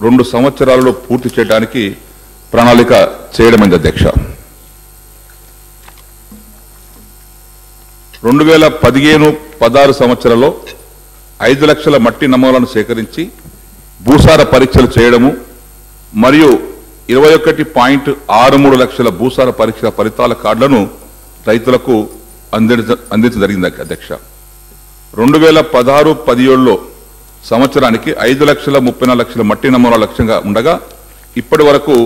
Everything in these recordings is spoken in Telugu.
2 సంవత్సరాలలో పూర్తి చేయడానికి ప్రణాళిక చేయడమైంది అధ్యక్ష. 2015-16 సంవత్సరంలో 5 లక్షల మట్టి నమూనాలను సేకరించి భూసార పరీక్షలు చేయడము మరియు 21.63 లక్షల భూసార పరీక్షల ఫలితాల కార్డులను రైతులకు అందించడం జరిగింది అధ్యక్ష. 2016-17లో సంవత్సరానికి 5,34 లక్షల మట్టి నమూనాల లక్ష్యంగా ఉండగా ఇప్పటి వరకు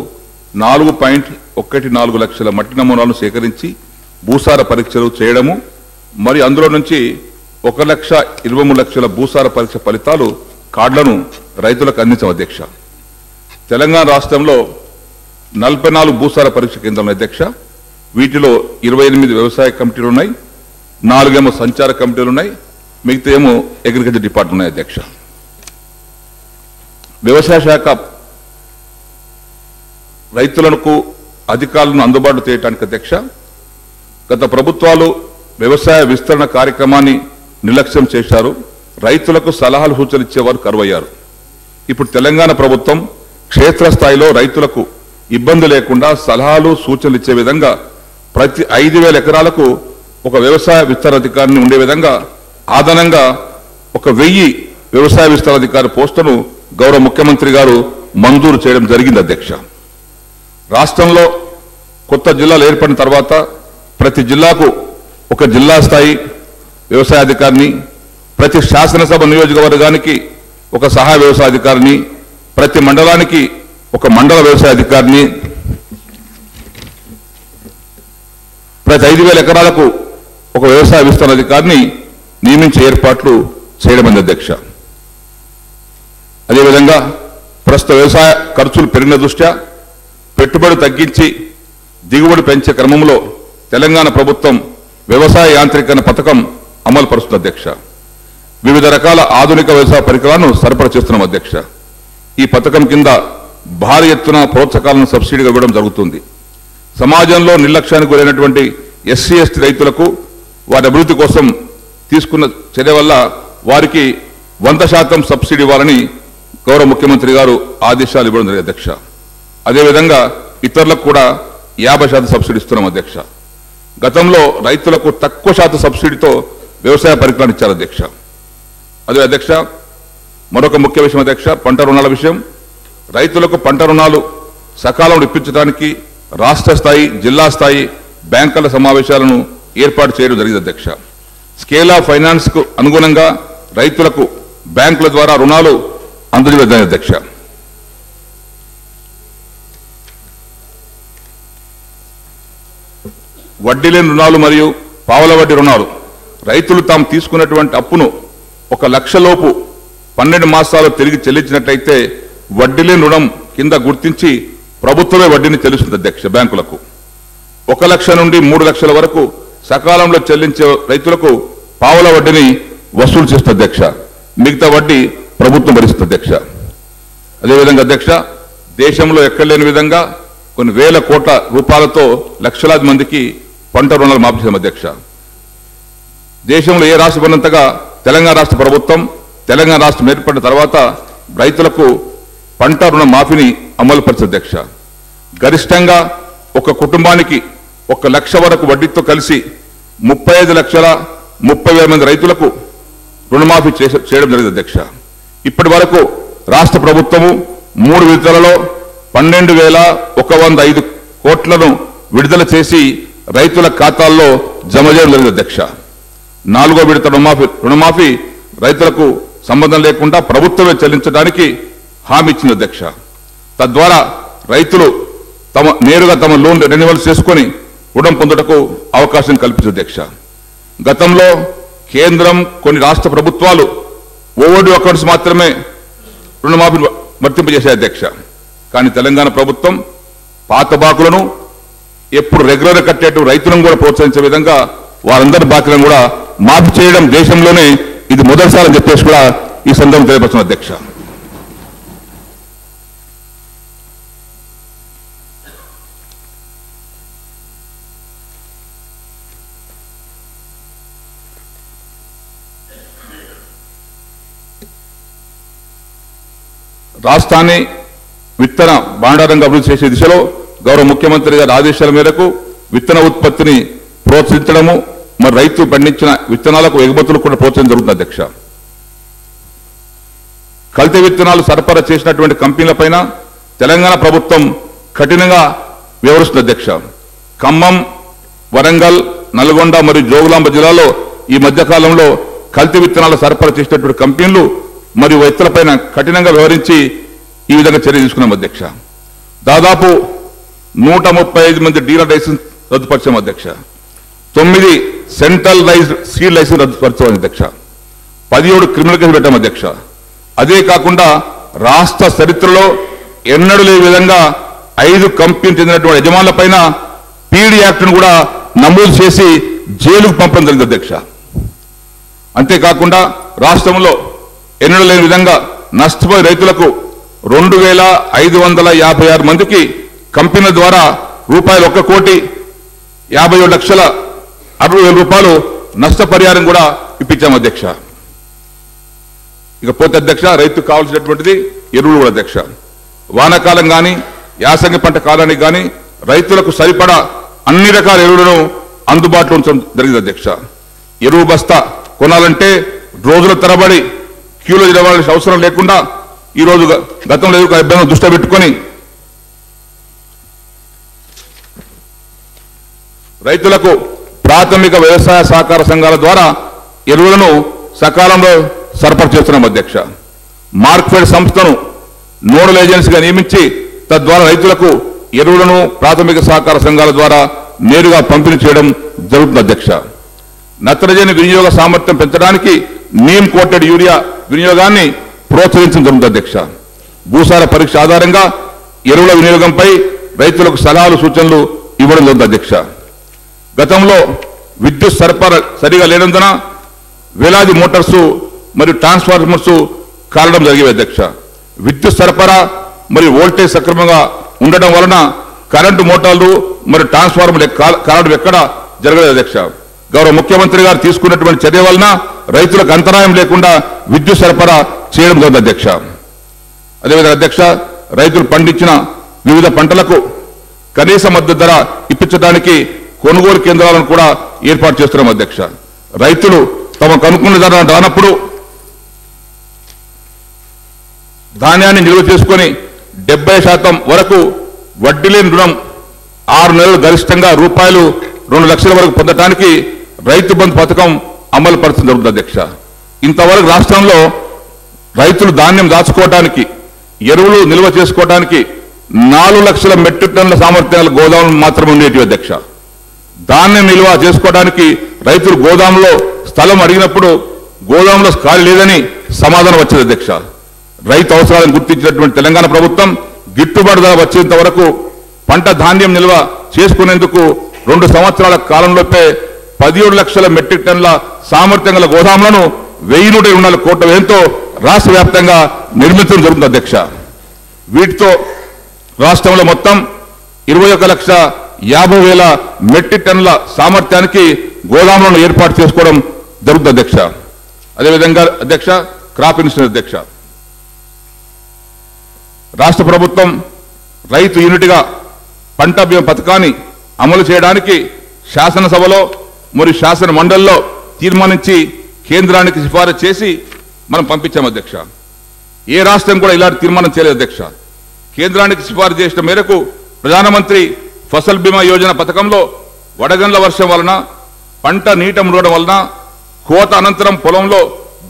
4.14 లక్షల మట్టి నమూనాలను సేకరించి భూసార పరీక్షలు చేయడము మరియు అందులో నుంచి 1,23 లక్షల భూసార పరీక్ష ఫలితాలు కార్డులను రైతులకు అందించాం అధ్యక్ష. తెలంగాణ రాష్ట్రంలో 44 భూసార పరీక్ష కేంద్రాలు అధ్యక్ష. వీటిలో 28 వ్యవసాయ కమిటీలు ఉన్నాయి, 4 సంచార కమిటీలు ఉన్నాయి, మిగతా ఏమో అగ్రికల్చర్ డిపార్ట్మెంట్ ఉన్నాయి అధ్యక్ష. వ్యవసాయ శాఖ రైతులకు అధికారులను అందుబాటులో చేయడానికి అధ్యక్ష గత ప్రభుత్వాలు వ్యవసాయ విస్తరణ కార్యక్రమాన్ని నిర్లక్ష్యం చేశారు. రైతులకు సలహాలు సూచనలు ఇచ్చేవారు కరువయ్యారు. ఇప్పుడు తెలంగాణ ప్రభుత్వం క్షేత్రస్థాయిలో రైతులకు ఇబ్బంది లేకుండా సలహాలు సూచనలు ఇచ్చే విధంగా ప్రతి 5,000 ఎకరాలకు ఒక వ్యవసాయ విస్తరణ అధికారిని ఉండే విధంగా అదనంగా 1,000 వ్యవసాయ విస్తరణ అధికారి పోస్టును గౌరవ ముఖ్యమంత్రి గారు మంజూరు చేయడం జరిగింది అధ్యక్ష. రాష్ట్రంలో కొత్త జిల్లాలు ఏర్పడిన తర్వాత ప్రతి జిల్లాకు ఒక జిల్లా స్థాయి వ్యవసాయ అధికారిని, ప్రతి శాసనసభ నియోజకవర్గానికి ఒక సహాయ వ్యవసాయ అధికారిని, ప్రతి మండలానికి ఒక మండల వ్యవసాయ అధికారిని, ప్రతి 5,000 ఎకరాలకు ఒక వ్యవసాయ విస్తరణ అధికారిని నియమించే ఏర్పాట్లు చేయడమైంది అధ్యక్ష. అదేవిధంగా ప్రస్తుత వ్యవసాయ ఖర్చులు పెరిగిన దృష్ట్యా పెట్టుబడి తగ్గించి దిగుబడి పెంచే క్రమంలో తెలంగాణ ప్రభుత్వం వ్యవసాయ యాంత్రీకరణ పథకం అమలు పరుస్తుంది అధ్యక్ష. వివిధ రకాల ఆధునిక వ్యవసాయ పరికరాలను సరఫరా చేస్తున్నాం అధ్యక్ష. ఈ పథకం కింద భారీ ఎత్తున ప్రోత్సాహకాలను సబ్సిడీగా ఇవ్వడం జరుగుతుంది. సమాజంలో నిర్లక్ష్యానికి గురైనటువంటి ఎస్సీ ఎస్టీ రైతులకు వారి అభివృద్ధి కోసం తీసుకున్న చర్య వల్ల వారికి 100% సబ్సిడీ ఇవ్వాలని గౌరవ ముఖ్యమంత్రి గారు ఆదేశాలు ఇవ్వడం జరిగింది అధ్యక్ష. అదేవిధంగా ఇతరులకు కూడా 50% సబ్సిడీ ఇస్తున్నాం అధ్యక్ష. గతంలో రైతులకు తక్కువ శాతం సబ్సిడీతో వ్యవసాయ పరికరాలు ఇచ్చారు అధ్యక్ష. అదే అధ్యక్ష మరొక ముఖ్య విషయం అధ్యక్ష, పంట రుణాల విషయం. రైతులకు పంట రుణాలు సకాలంలో ఇప్పించడానికి రాష్ట్ర స్థాయి, జిల్లా స్థాయి బ్యాంకుల సమావేశాలను ఏర్పాటు చేయడం జరిగింది అధ్యక్ష. స్కేల్ ఆఫ్ ఫైనాన్స్ కు అనుగుణంగా రైతులకు బ్యాంకుల ద్వారా రుణాలు అందజేయడం అధ్యక్ష. వడ్డీ లేని రుణాలు మరియు పావల వడ్డీ రుణాలు రైతులు తాము తీసుకున్నటువంటి అప్పును 1 లక్ష లోపు 12 మాసాలు తిరిగి చెల్లించినట్లయితే వడ్డీ లేని రుణం కింద గుర్తించి ప్రభుత్వమే వడ్డీని చెల్లిస్తుంది అధ్యక్ష. బ్యాంకులకు 1 లక్ష నుండి 3 లక్షల వరకు సకాలంలో చెల్లించే రైతులకు పావల వడ్డీని వసూలు చేస్తుంది అధ్యక్ష. మిగతా వడ్డీ ప్రభుత్వం భరిస్తుంది అధ్యక్ష. అదేవిధంగా అధ్యక్ష దేశంలో ఎక్కడలేని విధంగా కొన్ని వేల కోట్ల రూపాయలతో లక్షలాది మందికి పంట రుణాలు మాఫీ చేశాం అధ్యక్ష. దేశంలో ఏ రాష్ట్రం ఉన్నంతగా తెలంగాణ రాష్ట్ర ప్రభుత్వం తెలంగాణ రాష్ట్రం ఏర్పడిన తర్వాత రైతులకు పంట రుణ మాఫీని అమలు పరిచింది అధ్యక్ష. గరిష్టంగా ఒక కుటుంబానికి 1 లక్ష వరకు వడ్డీతో కలిసి 35,30,000 మంది రైతులకు రుణమాఫీ చేయడం జరిగింది అధ్యక్ష. ఇప్పటి వరకు రాష్ట్ర ప్రభుత్వము 3 విడతలలో 12,105 కోట్లను విడుదల చేసి రైతుల ఖాతాల్లో జమ చేయడం జరిగింది అధ్యక్ష. 4వ విడత రుణమాఫీ రైతులకు సంబంధం లేకుండా ప్రభుత్వమే చెల్లించడానికి హామీ ఇచ్చింది అధ్యక్ష. తద్వారా రైతులు నేరుగా తమ లోన్ రెన్యువల్ చేసుకొని రుణం పొందుటకు అవకాశం కల్పించింది అధ్యక్ష. గతంలో కేంద్రం కొన్ని రాష్ట్ర ప్రభుత్వాలు ఓవర్డ్యూ అకౌంట్స్ మాత్రమే రుణమాఫీ వర్తింపజేశాయి అధ్యక్ష. కానీ తెలంగాణ ప్రభుత్వం పాత బాకులను ఎప్పుడు రెగ్యులర్ కట్టేట్టు రైతులను కూడా ప్రోత్సహించే విధంగా వారందరి బాకీలను కూడా మాఫీ చేయడం దేశంలోనే ఇది మొదటిసారి అని చెప్పేసి కూడా ఈ సందర్భం తెలియపరుస్తున్న అధ్యక్ష. రాష్ట్రాన్ని విత్తన భాండారంగా అభివృద్ధి చేసే దిశలో గౌరవ ముఖ్యమంత్రి గారి ఆదేశాల మేరకు విత్తన ఉత్పత్తిని ప్రోత్సహించడము, మరి రైతు పండించిన విత్తనాలకు ఎగుమతులు కూడా ప్రోత్సహించడం జరుగుతుంది అధ్యక్ష. కల్తీ విత్తనాలు సరఫరా చేసినటువంటి కంపెనీలపైన తెలంగాణ ప్రభుత్వం కఠినంగా వ్యవహరిస్తుంది అధ్యక్ష. ఖమ్మం, వరంగల్, నల్గొండ మరియు జోగులాంబ జిల్లాలో ఈ మధ్యకాలంలో కల్తీ విత్తనాలు సరఫరా చేసినటువంటి కంపెనీలు మరియు వ్యక్తులపైన కఠినంగా వ్యవహరించి ఈ విధంగా చర్య తీసుకున్నాం అధ్యక్ష. దాదాపు 135 మంది డీలర్ లైసెన్స్ రద్దుపరిచాం అధ్యక్ష. 9 సెంట్రలైజ్డ్ సీడ్ లైసెన్స్ రద్దుపరిచాం అధ్యక్ష. 17 క్రిమినల్ కేసులు పెట్టాం అధ్యక్ష. అదే కాకుండా రాష్ట్ర చరిత్రలో ఎన్నడూ లేని విధంగా 5 కంపెనీలు చెందినటువంటి యజమానులపైన పీడీ యాక్ట్ను కూడా నమోదు చేసి జైలుకు పంపడం జరిగింది అధ్యక్ష. అంతేకాకుండా రాష్ట్రంలో ఎన్నడూ లేని విధంగా నష్టపోయే రైతులకు 2,556 మందికి కంపెనీల ద్వారా రూపాయలు 1,57,60,000 నష్టపరిహారం కూడా ఇప్పించాం అధ్యక్ష. ఇకపోతే అధ్యక్ష, రైతుకు కావాల్సినటువంటిది ఎరువులు కూడా అధ్యక్ష. వానాకాలం కానీ యాసంగి పంట కాలానికి కానీ రైతులకు సరిపడా అన్ని రకాల ఎరువులను అందుబాటులో ఉంచడం జరిగింది అధ్యక్ష. ఎరువు బస్తా కొనాలంటే రోజుల తరబడి క్యూలో నిలవాల్సిన అవసరం లేకుండా ఈ రోజు గతంలో ఎరువు ఇబ్బందులు దృష్టిలో పెట్టుకొని రైతులకు ప్రాథమిక వ్యవసాయ సహకార సంఘాల ద్వారా ఎరువులను సకాలంలో సరఫరా చేస్తున్నాం అధ్యక్ష. మార్క్ఫెడ్ సంస్థను నోడల్ ఏజెన్సీగా నియమించి తద్వారా రైతులకు ఎరువులను ప్రాథమిక సహకార సంఘాల ద్వారా నేరుగా పంపిణీ చేయడం జరుగుతుంది అధ్యక్ష. నత్రజని వినియోగ సామర్థ్యం పెంచడానికి నీమ్ కోటెడ్ యూరియా వినియోగాన్ని ప్రోత్సహించడం జరుగుతుంది అధ్యక్ష. భూసార పరీక్ష ఆధారంగా ఎరువుల వినియోగంపై రైతులకు సలహాలు సూచనలు ఇవ్వడం జరుగుతుంది అధ్యక్ష. గతంలో విద్యుత్ సరఫరా సరిగా లేనందున వేలాది మోటార్స్ మరియు ట్రాన్స్ఫార్మర్స్ కాలడం జరిగేవి అధ్యక్ష. విద్యుత్ సరఫరా మరియు వోల్టేజ్ సక్రమంగా ఉండడం వలన కరెంటు మోటార్లు మరియు ట్రాన్స్ఫార్మర్ కాలడం ఎక్కడ జరగలేదు అధ్యక్ష. గౌరవ ముఖ్యమంత్రి గారు తీసుకున్నటువంటి చర్య వలన రైతులకు అంతరాయం లేకుండా విద్యుత్ సరఫరా చేయడం జరుగుతుంది అధ్యక్ష. అదేవిధంగా అధ్యక్ష, రైతులు పండించిన వివిధ పంటలకు కనీస మద్దతు ధర ఇప్పించడానికి కొనుగోలు కేంద్రాలను కూడా ఏర్పాటు చేస్తున్నాం అధ్యక్ష. రైతులు తమకు అనుకున్న ధర రానప్పుడు ధాన్యాన్ని నిల్వ చేసుకొని 70% వరకు వడ్డీ లేని రుణం 6 నెలలు గరిష్టంగా రూపాయలు 2 లక్షల వరకు పొందడానికి రైతు బంధు పథకం అమలు పరచడం జరుగుతుంది అధ్యక్ష. ఇంతవరకు రాష్ట్రంలో రైతులు ధాన్యం దాచుకోవడానికి, ఎరువులు నిల్వ చేసుకోవడానికి 4 లక్షల మెట్రిక్ టన్నుల సామర్థ్యాల గోదాములు మాత్రమే ఉండేటివి అధ్యక్ష. ధాన్యం నిల్వ చేసుకోవడానికి రైతులు గోదాములో స్థలం అడిగినప్పుడు గోదాములో ఖాళీ లేదని సమాధానం వచ్చింది అధ్యక్ష. రైతు అవసరాలను గుర్తించినటువంటి తెలంగాణ ప్రభుత్వం గిట్టుబాటు ధర వచ్చేంత వరకు పంట ధాన్యం నిల్వ చేసుకునేందుకు 2 సంవత్సరాల కాలంలోపే 17 లక్షల మెట్రిక్ టన్నుల సామర్థ్యం గల గోదాములను 1,124 కోట్ల వ్యయంతో రాష్ట్ర వ్యాప్తంగా నిర్మించడం జరుగుతుంది అధ్యక్ష. వీటితో రాష్ట్రంలో మొత్తం 21,50,000 మెట్రిక్ టన్నుల సామర్థ్యానికి గోదాములను ఏర్పాటు చేసుకోవడం జరుగుతుంది అధ్యక్ష. అదేవిధంగా అధ్యక్ష, క్రాప్ ఇన్సూరెన్స్ అధ్యక్ష, రాష్ట్ర ప్రభుత్వం రైతు యూనిట్గా పంట బీమా పథకాన్ని అమలు చేయడానికి శాసనసభలో మరియు శాసన మండలిలో తీర్మానించి కేంద్రానికి సిఫారసు చేసి మనం పంపించాం అధ్యక్ష. ఏ రాష్ట్రం కూడా ఇలాంటి తీర్మానం చేయలేదు అధ్యక్ష. కేంద్రానికి సిఫారసు చేసిన మేరకు ప్రధానమంత్రి ఫసల్ బీమా యోజన పథకంలో వడగండ్ల వర్షం వలన పంట నీట మునగడం వలన కోత అనంతరం పొలంలో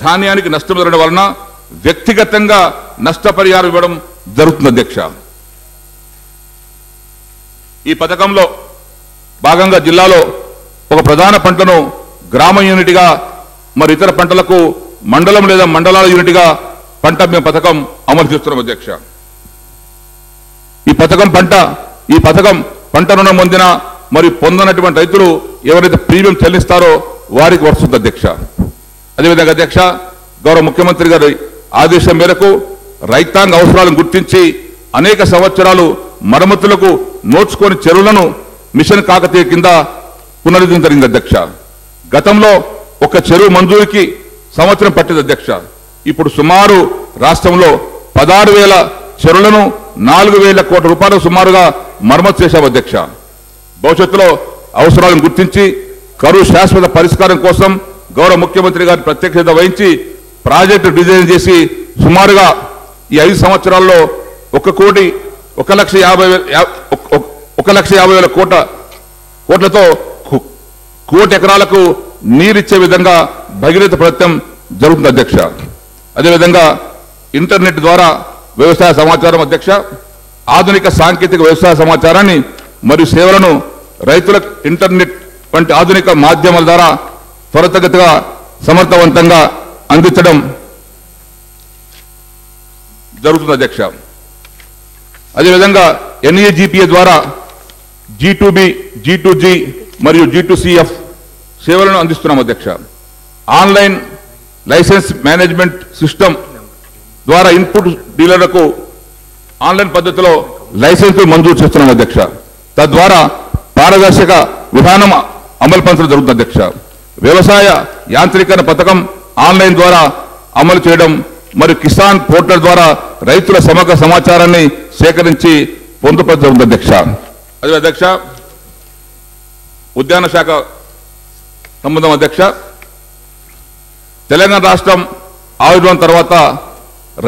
ధాన్యానికి నష్టం జరగడం వలన వ్యక్తిగతంగా నష్టపరిహారం ఇవ్వడం జరుగుతుంది అధ్యక్ష. ఈ పథకంలో భాగంగా జిల్లాలో ఒక ప్రధాన పంటను గ్రామ యూనిట్గా మరి ఇతర పంటలకు మండలం లేదా మండలాల యూనిట్గా పంట బీమా పథకం అమలు చేస్తున్నాం అధ్యక్ష. ఈ పథకం పంట రుణం పొందిన మరియు పొందనటువంటి రైతులు ఎవరైతే ప్రీమియం చెల్లిస్తారో వారికి వస్తుంది అధ్యక్ష. అదేవిధంగా అధ్యక్ష, గౌరవ ముఖ్యమంత్రి గారి ఆదేశం మేరకు రైతాంగ అవసరాలను గుర్తించి అనేక సంవత్సరాలు మరమ్మతులకు నోచుకొని చెరువులను మిషన్ కాకతీయ కింద పునరుద్ధరించడం జరిగింది అధ్యక్ష. గతంలో ఒక చెరువు మంజూరికి సంవత్సరం పట్టింది అధ్యక్ష. ఇప్పుడు సుమారు రాష్ట్రంలో 16,000 చెరువులను 4,000 కోట్ల రూపాయలు సుమారుగా మరమ్మతు చేశాం అధ్యక్ష. భవిష్యత్తులో అవసరాలను గుర్తించి కరువు శాశ్వత పరిష్కారం కోసం గౌరవ ముఖ్యమంత్రి గారి ప్రత్యక్ష శ్రద్ధ వహించి ప్రాజెక్టు డిజైన్ చేసి సుమారుగా ఈ 5 సంవత్సరాల్లో 1,50,000 కోట్లతో 1 కోటి ఎకరాలకు నీరిచ్చే విధంగా భగీరథ ప్రయత్నం జరుగుతుంది అధ్యక్ష. అదేవిధంగా ఇంటర్నెట్ ద్వారా వ్యవసాయ సమాచారం అధ్యక్ష, ఆధునిక సాంకేతిక వ్యవసాయ సమాచారాన్ని మరియు సేవలను రైతులకు ఇంటర్నెట్ వంటి ఆధునిక మాధ్యమాల ద్వారా త్వరితగతిగా సమర్థవంతంగా అందించడం జరుగుతుంది అధ్యక్ష. అదేవిధంగా NAGPA ద్వారా G2B, G2G మరియు G2CF సేవలను అందిస్తున్నాం అధ్యక్ష. ఆన్లైన్ లైసెన్స్ మేనేజ్మెంట్ సిస్టమ్ ద్వారా ఇన్పుట్ డీలర్లకు ఆన్లైన్ పద్ధతిలో లైసెన్సులు మంజూరు చేస్తున్నాం అధ్యక్ష. తద్వారా పారదర్శక విధానం అమలు పరచడం జరుగుతుంది అధ్యక్ష. వ్యవసాయ యాంత్రీకరణ పథకం ఆన్లైన్ ద్వారా అమలు చేయడం మరియు కిసాన్ పోర్టల్ ద్వారా రైతుల సమగ్ర సమాచారాన్ని సేకరించి పొందుపరచడం అధ్యక్ష. అదే అధ్యక్ష, ఉద్యాన శాఖ సంబంధం అధ్యక్ష, తెలంగాణ రాష్ట్రం ఆవిర్భావం తర్వాత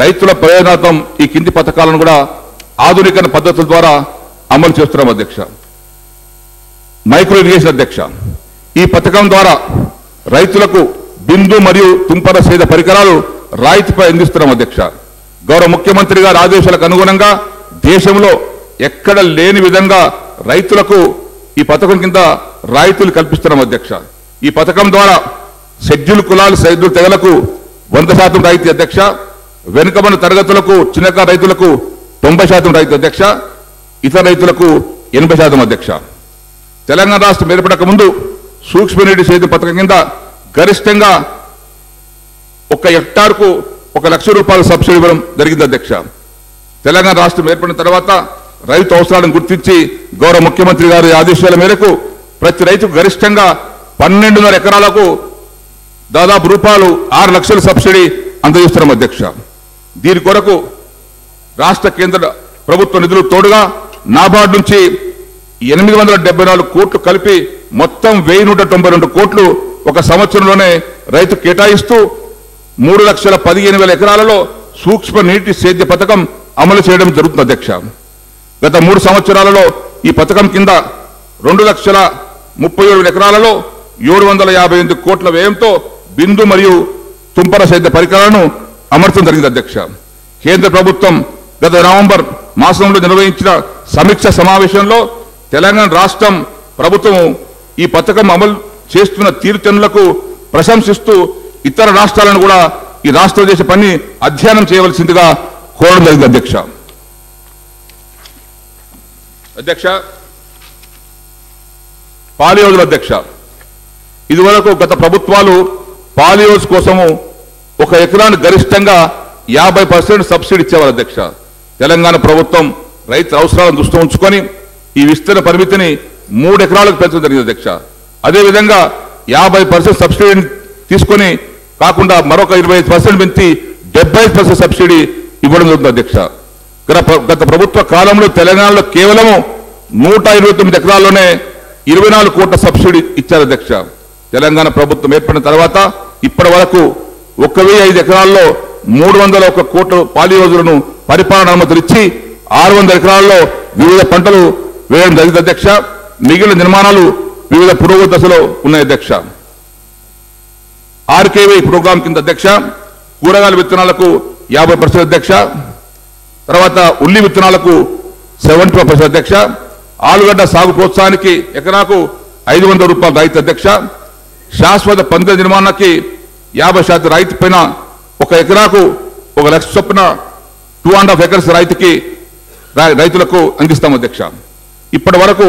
రైతుల ప్రయోజనార్థం ఈ కింది పథకాలను కూడా ఆధునికరణ పద్ధతుల ద్వారా అమలు చేస్తున్నాం అధ్యక్ష. మైక్రో ఇరిగేషన్ అధ్యక్ష, ఈ పథకం ద్వారా రైతులకు బిందు మరియు తుంపర సేద పరికరాలు రాయితీపై అందిస్తున్నాం అధ్యక్ష. గౌరవ ముఖ్యమంత్రి గారి ఆదేశాలకు అనుగుణంగా దేశంలో ఎక్కడ లేని విధంగా రైతులకు ఈ పథకం కింద రాయితీలు కల్పిస్తున్నాం అధ్యక్ష. ఈ పథకం ద్వారా షెడ్యూల్ కులాలు షెడ్యూల్ తెగలకు 100% రాయితీ అధ్యక్ష, వెనుకబడిన తరగతులకు చిన్నకారు రైతులకు 90% రాయితీ అధ్యక్ష, ఇతర రైతులకు 80% అధ్యక్ష. తెలంగాణ రాష్ట్రం ఏర్పడక ముందు సూక్ష్మనీటి సేద్యం పథకం కింద గరిష్టంగా 1 హెక్టార్కు 1 లక్ష రూపాయల సబ్సిడీ ఇవ్వడం జరిగింది అధ్యక్ష. తెలంగాణ రాష్ట్రం ఏర్పడిన తర్వాత రైతు అవసరాలను గుర్తించి గౌరవ ముఖ్యమంత్రి గారి ఆదేశాల మేరకు ప్రతి రైతుకు గరిష్టంగా 12.5 ఎకరాలకు దాదాపు రూపాయలు 6 లక్షల సబ్సిడీ అందజేస్తున్నాం అధ్యక్ష. దీని కొరకు రాష్ట్ర కేంద్ర ప్రభుత్వ నిధులు తోడుగా నాబార్డు నుంచి 874 కోట్లు కలిపి మొత్తం 1,192 కోట్లు ఒక సంవత్సరంలోనే రైతు కేటాయిస్తూ 3,15,000 ఎకరాలలో సూక్ష్మ నీటి సేద్య పథకం అమలు చేయడం జరుగుతుంది అధ్యక్ష. గత 3 సంవత్సరాలలో ఈ పథకం కింద 2,37,000 ఎకరాలలో 758 కోట్ల వ్యయంతో బిందు మరియు తుంపర సేద్య పరికరాలను అమర్చడం జరిగింది అధ్యక్ష. కేంద్ర ప్రభుత్వం గత నవంబర్ మాసంలో నిర్వహించిన సమీక్ష సమావేశంలో తెలంగాణ రాష్ట్రం ప్రభుత్వం ఈ పథకం అమలు చేస్తున్న తీరుతెన్నులకు ప్రశంసిస్తూ ఇతర రాష్ట్రాలను కూడా ఈ రాష్ట్రం చేసే పని అధ్యయనం చేయవలసిందిగా కోరడం జరిగింది అధ్యక్ష. అధ్యక్ష, పాలియోజుల అధ్యక్ష, ఇదివరకు గత ప్రభుత్వాలు పాలియోజ్ కోసము 1 ఎకరాన్ని గరిష్టంగా 50% సబ్సిడీ ఇచ్చేవారు అధ్యక్ష. తెలంగాణ ప్రభుత్వం రైతుల అవసరాలను దృష్టిలో ఉంచుకొని ఈ విస్తరణ పరిమితిని 3 ఎకరాలకు పెంచడం జరిగింది అధ్యక్ష. అదేవిధంగా 50% సబ్సిడీని తీసుకొని కాకుండా మరొక 25% పెంచి 75% సబ్సిడీ ఇవ్వడం జరుగుతుంది అధ్యక్ష. గత ప్రభుత్వ కాలంలో తెలంగాణలో కేవలం 129 ఎకరాల్లోనే 24 కోట్ల సబ్సిడీ ఇచ్చారు అధ్యక్ష. తెలంగాణ ప్రభుత్వం ఏర్పడిన తర్వాత ఇప్పటి వరకు 1,005 ఎకరాల్లో 301 కోట్ల పాలియోజులను పరిపాలన అనుమతులు ఇచ్చి 600 ఎకరాల్లో వివిధ పంటలు వేయడం జరిగింది అధ్యక్ష. మిగిలిన నిర్మాణాలు వివిధ పురోగతి దశలో ఉన్నాయి అధ్యక్ష. RKV ప్రోగ్రాం కింద అధ్యక్ష కూరగాయల విత్తనాలకు 50% అధ్యక్ష, తర్వాత ఉల్లి విత్తనాలకు 70% అధ్యక్ష, ఆలుగడ్డ సాగు ప్రోత్సాహానికి ఎకరాకు 500 రూపాయలు రాయితీ అధ్యక్ష, శాశ్వత పందిల నిర్మాణానికి 50% రాయితీ పైన 1 ఎకరాకు 1 లక్ష చొప్పున 2.5 ఎకర్స్ రాయితీకి రైతులకు అందిస్తాం అధ్యక్ష. ఇప్పటి వరకు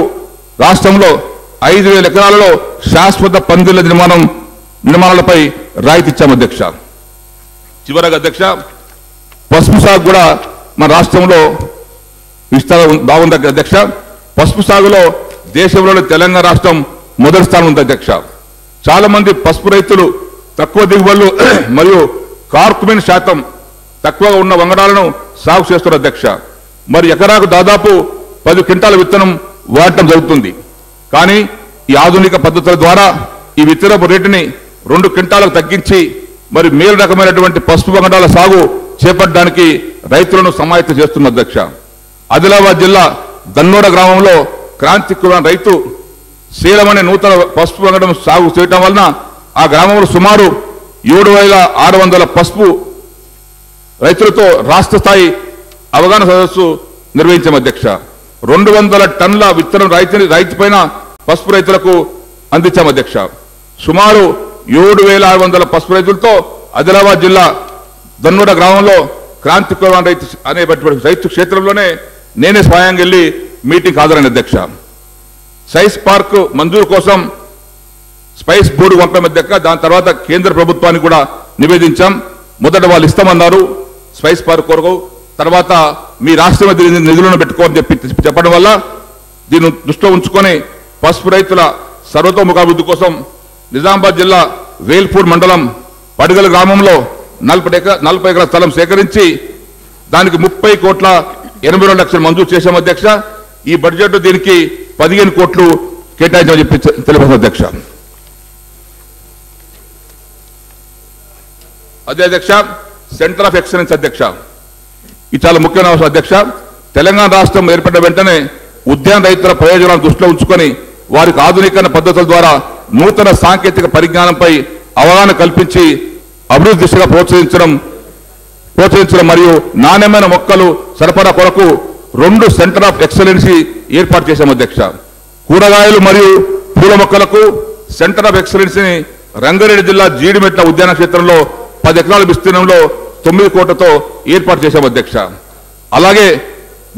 రాష్ట్రంలో 5,000 ఎకరాలలో శాశ్వత పందిల నిర్మాణాలపై రాయితీ ఇచ్చాం అధ్యక్ష. చివరగా అధ్యక్ష, పసుపు సాగు కూడా మన రాష్ట్రంలో విస్తరణ బాగుంది అధ్యక్ష. పసుపు సాగులో దేశంలోని తెలంగాణ రాష్ట్రం మొదటి స్థానం ఉంది అధ్యక్ష. చాలా మంది పసుపు రైతులు తక్కువ దిగుబడులు మరియు కార్కుమిన్ శాతం తక్కువగా ఉన్న వంగడాలను సాగు చేస్తున్నారు అధ్యక్ష. మరి ఎకరాకు దాదాపు 10 క్వింటాల విత్తనం వాడటం జరుగుతుంది. కానీ ఈ ఆధునిక పద్ధతుల ద్వారా ఈ విత్తనపు రేటుని 2 క్వింటాలకు తగ్గించి మరి మేలు రకమైనటువంటి పసుపు వంగడాల సాగు చేపట్టడానికి రైతులను సమాయత్తం చేస్తున్న అధ్యక్ష. ఆదిలాబాద్ జిల్లా దన్నోడ గ్రామంలో క్రాంతికులైన రైతు శీలం అనే నూతన పసుపు వంగడం సాగు చేయటం వలన ఆ గ్రామంలో సుమారు 7,600 పసుపు రైతులతో రాష్ట్ర స్థాయి అవగాహన సదస్సు నిర్వహించాం అధ్యక్ష. 200 టన్నుల విత్తనం రైతు పైన పసుపు రైతులకు అందించాం అధ్యక్ష. సుమారు 7,600 పసుపు రైతులతో ఆదిలాబాద్ జిల్లా దన్నోడ గ్రామంలో క్రాంతికులైన రైతు అనే రైతు క్షేత్రంలోనే నేనే స్వయంగా వెళ్ళి మీటింగ్ హాజరైన అధ్యక్ష. సైన్స్ పార్క్ మంజూరు కోసం స్పైస్ బోర్డు పంపాం అధ్యక్ష. దాని తర్వాత కేంద్ర ప్రభుత్వానికి కూడా నివేదించాం. మొదట వాళ్ళు ఇస్తామన్నారు స్పైస్ పార్క్ కొరకు, తర్వాత మీ రాష్ట్రం నిధులను పెట్టుకోని చెప్పడం వల్ల దీన్ని దృష్టిలో ఉంచుకొని పసుపు రైతుల సర్వతోముఖాభివృద్ధి కోసం నిజామాబాద్ జిల్లా వేల్పూర్ మండలం పడుగల గ్రామంలో 40 ఎకరాల స్థలం సేకరించి దానికి 30,82 లక్షలు మంజూరు చేశాం అధ్యక్ష. ఈ బడ్జెట్ దీనికి 15 కోట్లు కేటాయించమని చెప్పి తెలిపారు అధ్యక్ష. అదే అధ్యక్ష సెంటర్ ఆఫ్ ఎక్సలెన్స్ అధ్యక్ష, ఇది చాలా ముఖ్యమైన అవసరం అధ్యక్ష. తెలంగాణ రాష్ట్రం ఏర్పడిన వెంటనే ఉద్యాన రైతుల ప్రయోజనాలను దృష్టిలో ఉంచుకొని వారికి ఆధునికరణ పద్ధతుల ద్వారా నూతన సాంకేతిక పరిజ్ఞానంపై అవగాహన కల్పించి అభివృద్ధి దిశగా ప్రోత్సహించడం మరియు నాణ్యమైన మొక్కలు సరఫరా కొరకు 2 సెంటర్ ఆఫ్ ఎక్సలెన్సీ ఏర్పాటు చేశాం అధ్యక్ష. కూరగాయలు మరియు పూల మొక్కలకు సెంటర్ ఆఫ్ ఎక్సలెన్సీని రంగారెడ్డి జిల్లా జీడిమెట్ల ఉద్యాన క్షేత్రంలో 10 ఎకరాల విస్తీర్ణంలో 9 కోట్లతో ఏర్పాటు చేశాం అధ్యక్ష. అలాగే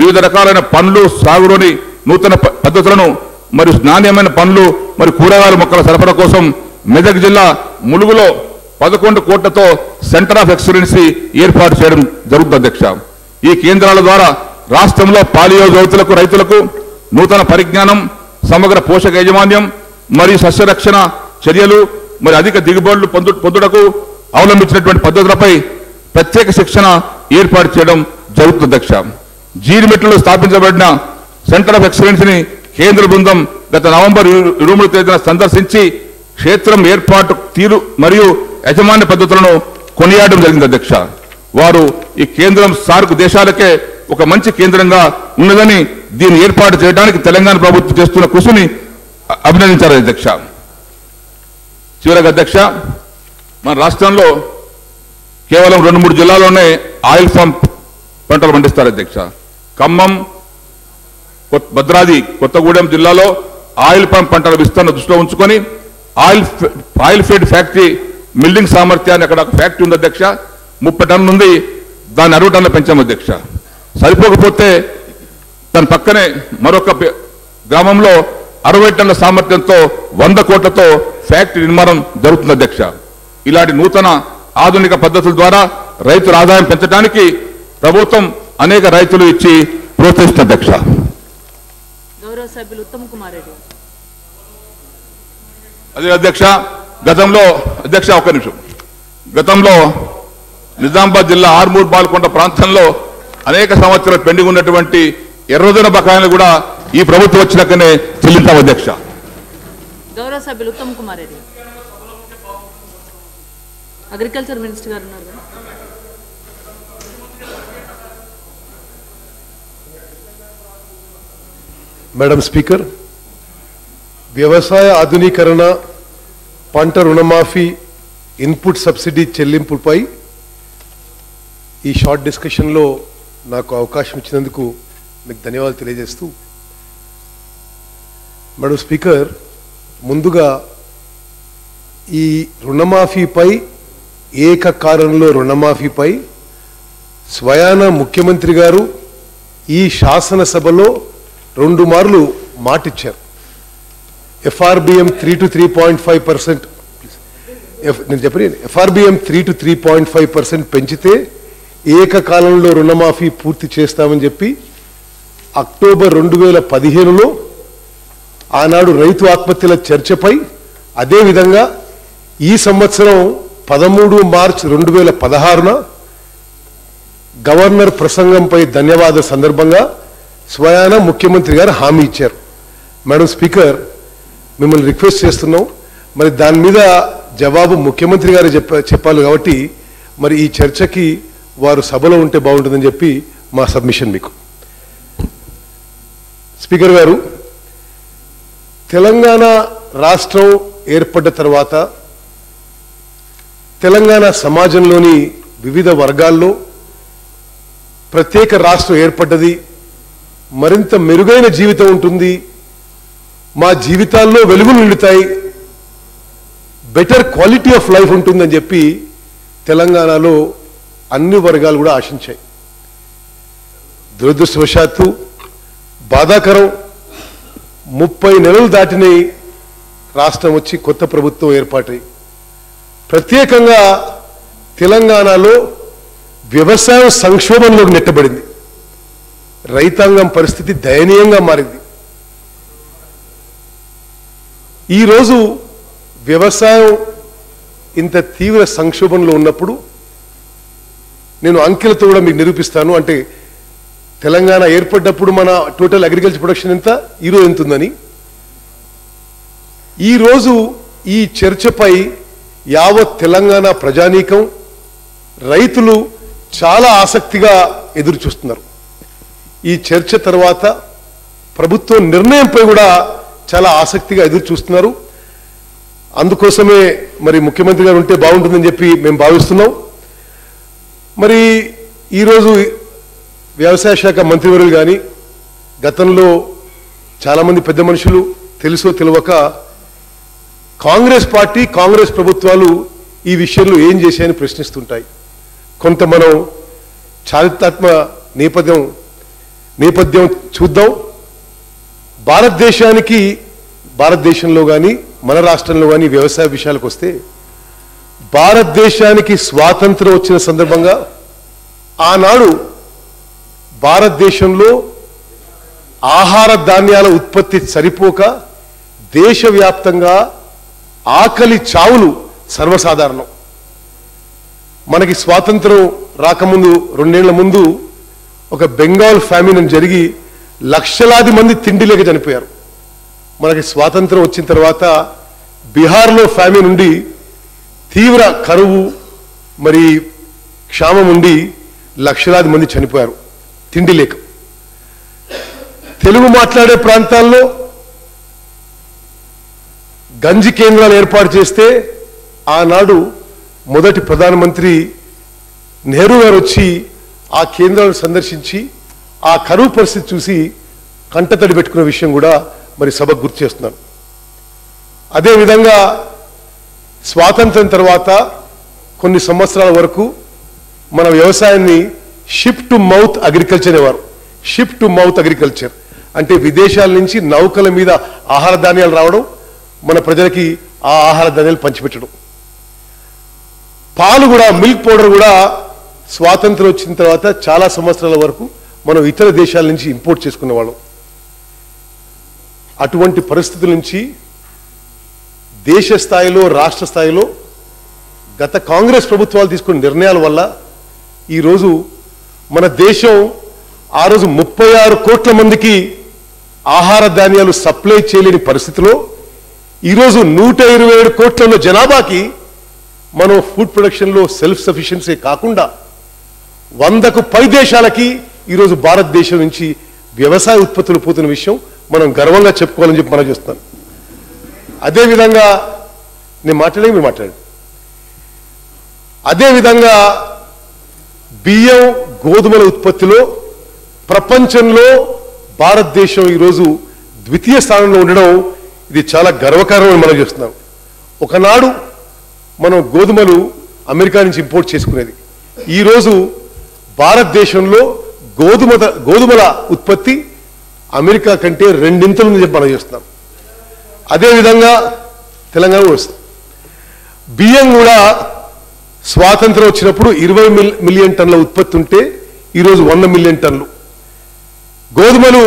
వివిధ రకాలైన పండ్లు సాగులోని నూతన పద్ధతులను మరియు నాణ్యమైన పండ్లు మరియు కూరగాయల మొక్కల సరఫరా కోసం మెదక్ జిల్లా ములుగులో 11 కోట్లతో సెంటర్ ఆఫ్ ఎక్సలెన్సీ ఏర్పాటు చేయడం జరుగుతుంది అధ్యక్ష. ఈ కేంద్రాల ద్వారా రాష్ట్రంలో పాలియో రైతులకు నూతన పరిజ్ఞానం, సమగ్ర పోషక యాజమాన్యం మరియు సస్యరక్షణ చర్యలు మరి అధిక దిగుబడులు పొందుటకు అవలంబించినటువంటి పద్ధతులపై ప్రత్యేక శిక్షణ ఏర్పాటు చేయడం జరుగుతుంది అధ్యక్ష. జీడిమెట్లలో స్థాపించబడిన సెంటర్ ఆఫ్ ఎక్సలెన్స్ని కేంద్ర బృందం గత నవంబర్ 23వ తేదీన సందర్శించి క్షేత్రం ఏర్పాటు తీరు మరియు యాజమాన్య పద్ధతులను కొనియాడడం జరిగింది అధ్యక్ష. వారు ఈ కేంద్రం సార్క్ దేశాలకే ఒక మంచి కేంద్రంగా ఉన్నదని దీన్ని ఏర్పాటు చేయడానికి తెలంగాణ ప్రభుత్వం చేస్తున్న కృషిని అభినందించారు అధ్యక్ష. చివరికి అధ్యక్ష, మన రాష్ట్రంలో కేవలం 2-3 జిల్లాల్లోనే ఆయిల్ ఫామ్ పంటలు పండిస్తారు అధ్యక్ష. ఖమ్మం, భద్రాద్రి కొత్తగూడెం జిల్లాలో ఆయిల్ పామ్ పంటల విస్తరణ దృష్టిలో ఉంచుకొని ఆయిల్ ఫీడ్ ఫ్యాక్టరీ మిల్లింగ్ సామర్థ్యాన్ని అక్కడ ఫ్యాక్టరీ ఉంది అధ్యక్ష. 30 టన్నుల నుండి దాన్ని 60 టన్నులు పెంచాం అధ్యక్ష. సరిపోకపోతే దాని పక్కనే మరొక గ్రామంలో 60 టన్నుల సామర్థ్యంతో 100 కోట్లతో ఫ్యాక్టరీ నిర్మాణం జరుగుతుంది అధ్యక్ష. ఇలాంటి నూతన ఆధునిక పద్ధతుల ద్వారా రైతుల ఆదాయం పెంచడానికి ప్రభుత్వం అనేక రైతులు ఇచ్చి ప్రోత్సహిస్తుంది అధ్యక్ష. గౌరవ సభ్యులు ఉత్తమ్ కుమార్ రెడ్డి. అదే అధ్యక్ష, గతంలో నిజామాబాద్ జిల్లా ఆర్మూర్ బాల్కొండ ప్రాంతంలో అనేక సంవత్సరాలు పెండింగ్ ఉన్నటువంటి ఎర్రదన బకాయిలు కూడా ఈ ప్రభుత్వం వచ్చినాకనే చెల్లించాం అధ్యక్ష. గౌరవ సభ్యులు ఉత్తమ్ కుమార్ రెడ్డి. అగ్రికల్చర్ మినిస్టర్ గారు ఉన్నారు. మేడం స్పీకర్, వ్యవసాయ ఆధునీకరణ, పంట రుణమాఫీ, ఇన్పుట్ సబ్సిడీ చెల్లింపుపై ఈ షార్ట్ డిస్కషన్లో నాకు అవకాశం ఇచ్చినందుకు మీకు ధన్యవాదాలు తెలియజేస్తూ, మేడం స్పీకర్, ముందుగా ఈ రుణమాఫీపై, ఏకకాలంలో రుణమాఫీపై స్వయాన ముఖ్యమంత్రి గారు ఈ శాసనసభలో 2 మార్లు మాటిచ్చారు. FRBM 3 to 3.5%, నేను చెప్పలేను, FRBM 3 to 3.5% పెంచితే ఏకకాలంలో రుణమాఫీ పూర్తి చేస్తామని చెప్పి అక్టోబర్ 2015లో ఆనాడు రైతు ఆత్మహత్యల చర్చపై, అదేవిధంగా ఈ సంవత్సరం 13 మార్చ్ 2016న గవర్నర్ ప్రసంగంపై ధన్యవాద సందర్భంగా స్వయాన ముఖ్యమంత్రి గారు హామీ ఇచ్చారు. మేడం స్పీకర్, మిమ్మల్ని రిక్వెస్ట్ చేస్తున్నాం, మరి దాని మీద జవాబు ముఖ్యమంత్రి గారు చెప్పాలి కాబట్టి మరి ఈ చర్చకి వారు సభలో ఉంటే బాగుంటుందని చెప్పి మా సబ్మిషన్ మీకు. స్పీకర్ గారు, తెలంగాణ రాష్ట్రం ఏర్పడ్డ తర్వాత తెలంగాణ సమాజంలోని వివిధ వర్గాల్లో ప్రత్యేక రాష్ట్రం ఏర్పడ్డది, మరింత మెరుగైన జీవితం ఉంటుంది, మా జీవితాల్లో వెలుగులు నిండుతాయి, బెటర్ క్వాలిటీ ఆఫ్ లైఫ్ ఉంటుందని చెప్పి తెలంగాణలో అన్ని వర్గాలు కూడా ఆశించాయి. దురదృష్టవశాత్తు బాధాకరం, 30 నెలలు దాటినాయి రాష్ట్రం వచ్చి కొత్త ప్రభుత్వం ఏర్పాటై. ప్రత్యేకంగా తెలంగాణలో వ్యవసాయం సంక్షోభంలోకి నెట్టబడింది. రైతాంగం పరిస్థితి దయనీయంగా మారింది. ఈరోజు వ్యవసాయం ఇంత తీవ్ర సంక్షోభంలో ఉన్నప్పుడు నేను అంకెలతో కూడా మీకు నిరూపిస్తాను. అంటే తెలంగాణ ఏర్పడ్డప్పుడు మన టోటల్ అగ్రికల్చర్ ప్రొడక్షన్ ఎంత, ఈరోజు ఎంత ఉందని. ఈరోజు ఈ చర్చపై యావత్ తెలంగాణ ప్రజానీకం, రైతులు చాలా ఆసక్తిగా ఎదురు చూస్తున్నారు. ఈ చర్చ తర్వాత ప్రభుత్వం నిర్ణయంపై కూడా చాలా ఆసక్తిగా ఎదురు చూస్తున్నారు. అందుకోసమే మరి ముఖ్యమంత్రి గారు ఉంటే బాగుంటుందని చెప్పి మేము భావిస్తున్నాం. మరి ఈరోజు వ్యవసాయ శాఖ మంత్రివర్యులు కానీ గతంలో చాలామంది పెద్ద మనుషులు తెలుసో తెలియక కాంగ్రెస్ పార్టీ, కాంగ్రెస్ ప్రభుత్వాలు ఈ విషయంలో ఏం చేశాయని ప్రశ్నిస్తుంటాయి. కొంత మనం చారిత్రాత్మక నేపథ్యం చూద్దాం. భారతదేశంలో కానీ మన రాష్ట్రంలో కానీ వ్యవసాయ విషయాలకు వస్తే, భారతదేశానికి స్వాతంత్రం వచ్చిన సందర్భంగా ఆనాడు భారతదేశంలో ఆహార ధాన్యాల ఉత్పత్తి సరిపోక దేశవ్యాప్తంగా ఆకలి చావులు సర్వసాధారణం. మనకి స్వాతంత్రం రాకముందు 2 ఏళ్ల ముందు ఒక బెంగాల్ ఫ్యామిన్ జరిగి లక్షలాది మంది తిండి లేక చనిపోయారు. మనకి స్వాతంత్రం వచ్చిన తర్వాత బీహార్లో ఫ్యామిన్ ఉండి తీవ్ర కరువు మరి క్షామం ఉండి లక్షలాది మంది చనిపోయారు తిండి లేక. తెలుగు మాట్లాడే ప్రాంతాల్లో గంజి కేంద్రాలు ఏర్పాటు చేస్తే ఆనాడు మొదటి ప్రధానమంత్రి నెహ్రూ గారు వచ్చి ఆ కేంద్రాలను సందర్శించి ఆ కరువు పరిస్థితి చూసి కంటతడి పెట్టుకున్న విషయం కూడా మరి సభకు గుర్తు చేస్తున్నాను. అదేవిధంగా స్వాతంత్రం తర్వాత కొన్ని సంవత్సరాల వరకు మన వ్యవసాయాన్ని షిప్ టు మౌత్ అగ్రికల్చర్ అనేవారు. షిప్ టు మౌత్ అగ్రికల్చర్ అంటే విదేశాల నుంచి నౌకల మీద ఆహార ధాన్యాలు రావడం, మన ప్రజలకి ఆ ఆహార ధాన్యాలు పంచిపెట్టడం. పాలు కూడా, మిల్క్ పౌడర్ కూడా స్వాతంత్రం వచ్చిన తర్వాత చాలా సంవత్సరాల వరకు మనం ఇతర దేశాల నుంచి ఇంపోర్ట్ చేసుకునేవాళ్ళం. అటువంటి పరిస్థితుల నుంచి దేశ స్థాయిలో, రాష్ట్ర స్థాయిలో గత కాంగ్రెస్ ప్రభుత్వాలు తీసుకున్న నిర్ణయాల వల్ల ఈరోజు మన దేశం ఆ రోజు 36 కోట్ల మందికి ఆహార ధాన్యాలు సప్లై చేయలేని పరిస్థితిలో ఈరోజు 127 కోట్ల జనాభాకి మనం ఫుడ్ ప్రొడక్షన్లో సెల్ఫ్ సఫిషియన్సీ కాకుండా 100కు పై దేశాలకి ఈరోజు భారతదేశం నుంచి వ్యవసాయ ఉత్పత్తులు పోతున్న విషయం మనం గర్వంగా చెప్పుకోవాలని చెప్పి మనం చేస్తున్నాం. అదేవిధంగా నేను మాట్లాడేది మీరు మాట్లాడండి. అదేవిధంగా బియ్యం, గోధుమల ఉత్పత్తిలో ప్రపంచంలో భారతదేశం ఈరోజు ద్వితీయ స్థానంలో ఉండడం ఇది చాలా గర్వకారణమని మనం చేస్తున్నాం. ఒకనాడు మనం గోధుమలు అమెరికా నుంచి ఇంపోర్ట్ చేసుకునేది. ఈరోజు భారతదేశంలో గోధుమల ఉత్పత్తి అమెరికా కంటే 2 ఇంతలు చెప్పి మనం చేస్తున్నాం. అదేవిధంగా తెలంగాణ వస్తుంది. బియ్యం కూడా స్వాతంత్రం వచ్చినప్పుడు 20 మిలియన్ టన్నుల ఉత్పత్తి ఉంటే ఈరోజు 100 మిలియన్ టన్నులు. గోధుమలు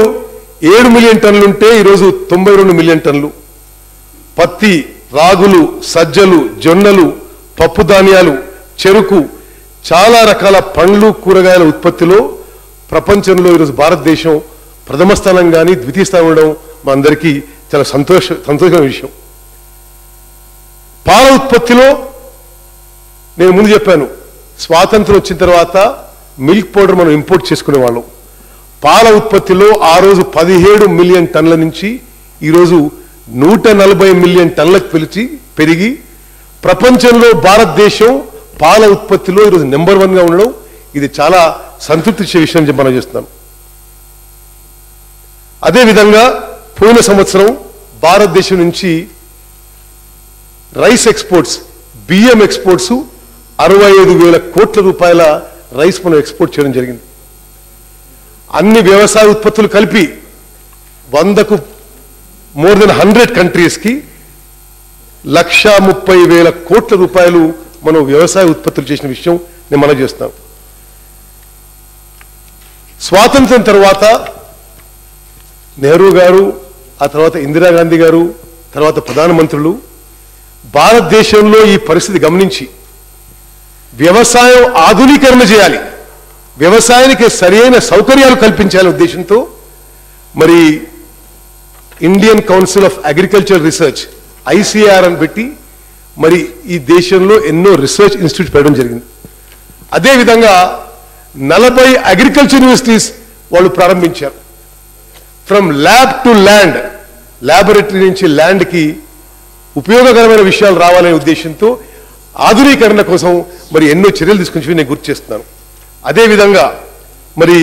7 మిలియన్ టన్నులు ఉంటే ఈరోజు 92 మిలియన్ టన్నులు. పత్తి, రాగులు, సజ్జలు, జొన్నలు, పప్పు ధాన్యాలు, చెరుకు చాలా రకాల పండ్లు కూరగాయల ఉత్పత్తిలో ప్రపంచంలో ఈరోజు భారతదేశం ప్రథమ స్థానం కానీ ద్వితీయ స్థానం ఉండడం మా అందరికీ చాలా సంతోషమైన విషయం. పాల ఉత్పత్తిలో నేను ముందు చెప్పాను, స్వాతంత్రం వచ్చిన తర్వాత మిల్క్ పౌడర్ మనం ఇంపోర్ట్ చేసుకునే వాళ్ళం. పాల ఉత్పత్తిలో ఆ రోజు 17 మిలియన్ టన్నుల నుంచి ఈరోజు 140 మిలియన్ టన్నులకు పెరిగి ప్రపంచంలో భారతదేశం పాల ఉత్పత్తిలో ఈరోజు నెంబర్ 1గా ఉండడం ఇది చాలా సంతృప్తి ఇచ్చే విషయం మనం చేస్తున్నాం. అదేవిధంగా పోయిన సంవత్సరం భారతదేశం నుంచి రైస్ ఎక్స్పోర్ట్స్, బియ్యం ఎక్స్పోర్ట్స్ 65,000 కోట్ల రూపాయల రైస్ మనం ఎక్స్పోర్ట్ చేయడం జరిగింది. అన్ని వ్యవసాయ ఉత్పత్తులు కలిపి 100కు మోర్ దెన్ 100 కంట్రీస్కి 130,000 కోట్ల రూపాయలు మనం వ్యవసాయ ఉత్పత్తులు చేసిన విషయం నేను మనం చేస్తున్నాం. స్వాతంత్రం తర్వాత నెహ్రూ గారు, ఆ తర్వాత ఇందిరాగాంధీ గారు, తర్వాత ప్రధానమంత్రులు భారతదేశంలో ఈ పరిస్థితి గమనించి వ్యవసాయం ఆధునీకరణ చేయాలి, వ్యవసాయానికి సరైన సౌకర్యాలు కల్పించాలనే ఉద్దేశంతో మరి Indian council of agriculture research ICAR అని పెట్టి మరి ఈ దేశంలో ఎన్నో రీసెర్చ్ ఇన్స్టిట్యూట్ పెట్టడం జరిగింది. అదేవిధంగా 40 అగ్రికల్చర్ యూనివర్సిటీస్ వాళ్ళు ప్రారంభించారు. From lab to land, laboratory నుంచి ల్యాండ్కి ఉపయోగకరమైన విషయాలు రావాలనే ఉద్దేశంతో ఆధునీకరణ కోసం మరి ఎన్నో చర్యలు తీసుకుని నేను గుర్తు చేస్తున్నాను. అదేవిధంగా మరి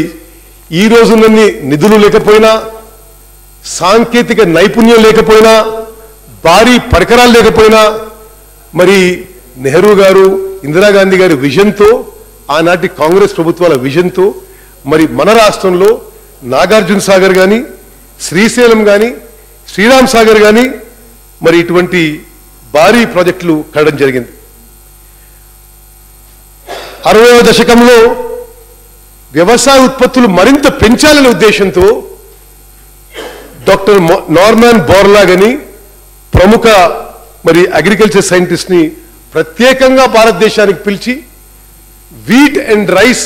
ఈ రోజున్నీ నిధులు లేకపోయినా, సాంకేతిక నైపుణ్యం లేకపోయినా, భారీ పరికరాలు లేకపోయినా మరి నెహ్రూ గారు, ఇందిరాగాంధీ గారి విజన్తో, ఆనాటి కాంగ్రెస్ ప్రభుత్వాల విజన్తో మరి మన రాష్ట్రంలో నాగార్జున సాగర్ కానీ, శ్రీశైలం కానీ, శ్రీరామ్ సాగర్ కానీ మరి ఇటువంటి భారీ ప్రాజెక్టులు కట్టడం జరిగింది. 60వ దశకంలో వ్యవసాయ ఉత్పత్తులు మరింత పెంచాలనే ఉద్దేశంతో డాక్టర్ నార్మన్ బోర్లాగ్ అని ప్రముఖ మరి అగ్రికల్చర్ సైంటిస్ట్ ని ప్రత్యేకంగా భారతదేశానికి పిలిచి వీట్ అండ్ రైస్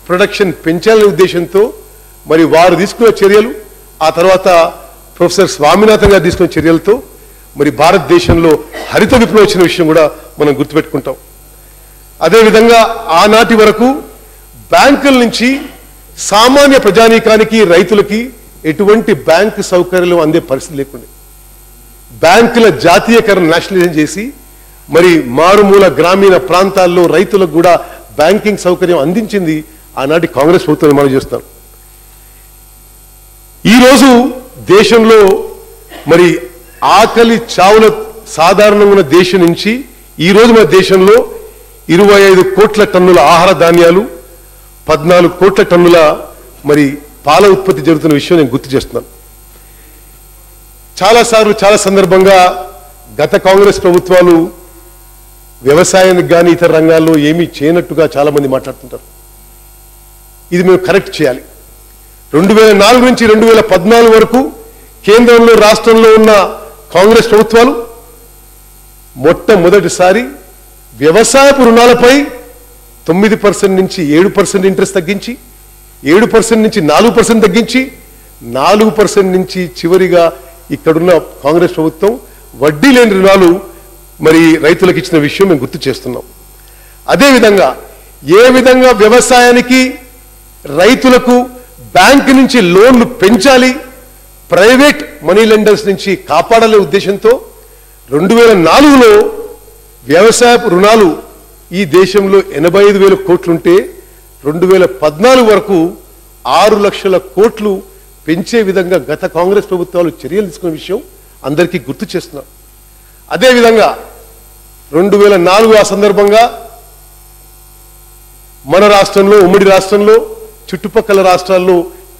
ప్రొడక్షన్ పెంచాలనే ఉద్దేశంతో మరి వారు తీసుకున్న చర్యలు, ఆ తర్వాత ప్రొఫెసర్ స్వామినాథన్ గారు తీసుకున్న చర్యలతో మరి భారతదేశంలో హరిత విప్లవం వచ్చిన విషయం కూడా మనం గుర్తుపెట్టుకుంటాం. అదేవిధంగా ఆనాటి వరకు బ్యాంకుల నుంచి సామాన్య ప్రజానీకానికి, రైతులకి ఎటువంటి బ్యాంకు సౌకర్యాలు అందే పరిస్థితి లేకుండా బ్యాంకుల జాతీయకరణ, నేషనలైజేషన్ చేసి మరి మారుమూల గ్రామీణ ప్రాంతాల్లో రైతులకు కూడా బ్యాంకింగ్ సౌకర్యం అందించింది ఆనాటి కాంగ్రెస్ ప్రభుత్వం మనం చేస్తాం. ఈరోజు దేశంలో మరి ఆకలి చావుల సాధారణంగా ఉన్న దేశం నుంచి ఈరోజు మన దేశంలో 25 కోట్ల టన్నుల ఆహార ధాన్యాలు, 14 కోట్ల టన్నుల మరి పాల ఉత్పత్తి జరుగుతున్న విషయం నేను గుర్తు చేస్తున్నాను. చాలాసార్లు చాలా సందర్భంగా గత కాంగ్రెస్ ప్రభుత్వాలు వ్యవసాయానికి కానీ ఇతర రంగాల్లో ఏమీ చేయనట్టుగా చాలా మంది మాట్లాడుతుంటారు. ఇది మేము కరెక్ట్ చేయాలి. 2004 నుంచి 2014 వరకు కేంద్రంలో, రాష్ట్రంలో ఉన్న కాంగ్రెస్ ప్రభుత్వాలు మొట్టమొదటిసారి వ్యవసాయపు రుణాలపై 9% నుంచి 7% ఇంట్రెస్ట్ తగ్గించి, 7% నుంచి 4% తగ్గించి, 4% నుంచి చివరిగా ఇక్కడున్న కాంగ్రెస్ ప్రభుత్వం వడ్డీ లేని రుణాలు మరి రైతులకు ఇచ్చిన విషయం మేము గుర్తు చేస్తున్నాం. అదేవిధంగా ఏ విధంగా వ్యవసాయానికి, రైతులకు బ్యాంకు నుంచి లోన్లు పెంచాలి, ప్రైవేట్ మనీ లెండర్స్ నుంచి కాపాడాలనే ఉద్దేశంతో 2004లో వ్యవసాయ రుణాలు ఈ దేశంలో 85,000 కోట్లుంటే 2014 వరకు 6 లక్షల కోట్లు పెంచే విధంగా గత కాంగ్రెస్ ప్రభుత్వాలు చర్యలు తీసుకున్న విషయం అందరికీ గుర్తు చేస్తున్నాం. అదేవిధంగా 2004 ఆ సందర్భంగా మన రాష్ట్రంలో, ఉమ్మడి రాష్ట్రంలో, చుట్టుపక్కల రాష్ట్రాల్లో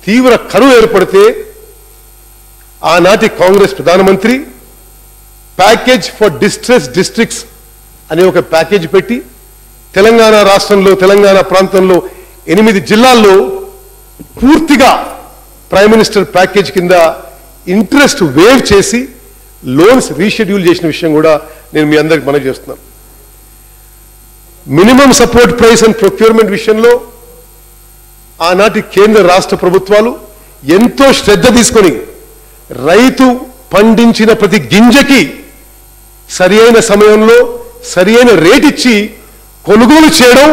తీవ్ర కరువు ఏర్పడితే ఆనాటి కాంగ్రెస్ ప్రధానమంత్రి ప్యాకేజ్ ఫర్ డిస్ట్రెస్ డిస్ట్రిక్ట్స్ అనే ఒక ప్యాకేజ్ పెట్టి తెలంగాణ రాష్ట్రంలో, తెలంగాణ ప్రాంతంలో 8 జిల్లాల్లో పూర్తిగా ప్రైమ్ మినిస్టర్ ప్యాకేజ్ కింద ఇంట్రెస్ట్ వేవ్ చేసి లోన్స్ రీషెడ్యూల్ చేసిన విషయం కూడా నేను మీ అందరికి మనవి చేస్తున్నాను. Minimum support price and procurement విషయంలో ఆనాటి కేంద్ర రాష్ట్ర ప్రభుత్వాలు ఎంతో శ్రద్ధ తీసుకొని రైతు పండించిన ప్రతి గింజకి సరి అయిన సమయంలో సరి అయిన రేట్ ఇచ్చి కొనుగోలు చేయడం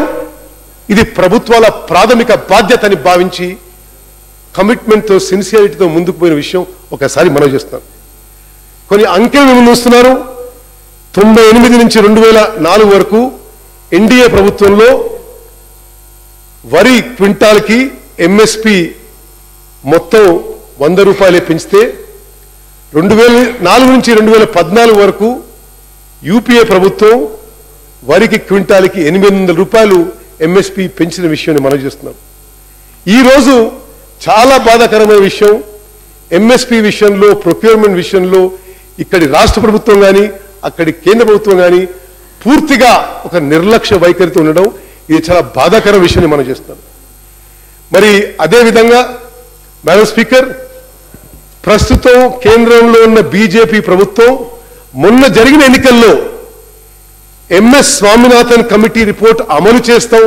ఇది ప్రభుత్వాల ప్రాథమిక బాధ్యత అని భావించి కమిట్మెంట్తో సిన్సియారిటీతో ముందుకు పోయిన విషయం ఒకసారి మనం చేస్తాం. కొన్ని అంకెలు మేము చూస్తున్నారు. 98 నుంచి 2004 వరకు ఎన్డీఏ ప్రభుత్వంలో వరి క్వింటాల్కి ఎంఎస్పి మొత్తం 100 రూపాయలే పెంచితే 2004 నుంచి 2014 వరకు యూపీఏ ప్రభుత్వం వరికి క్వింటాల్కి 800 రూపాయలు ఎంఎస్పి పెంచిన విషయాన్ని మనం చేస్తున్నాం. ఈరోజు చాలా బాధాకరమైన విషయం, ఎంఎస్పి విషయంలో ప్రొక్యూర్మెంట్ విషయంలో ఇక్కడి రాష్ట్ర ప్రభుత్వం కానీ అక్కడి కేంద్ర ప్రభుత్వం కానీ పూర్తిగా ఒక నిర్లక్ష్య వైఖరితో ఉండడం ఇది చాలా బాధాకర విషయాన్ని మనం చేస్తున్నాం. మరి అదేవిధంగా మేడం స్పీకర్, ప్రస్తుతం కేంద్రంలో ఉన్న బీజేపీ ప్రభుత్వం మొన్న జరిగిన ఎన్నికల్లో ఎంఎస్ స్వామినాథన్ కమిటీ రిపోర్ట్ అమలు చేస్తాం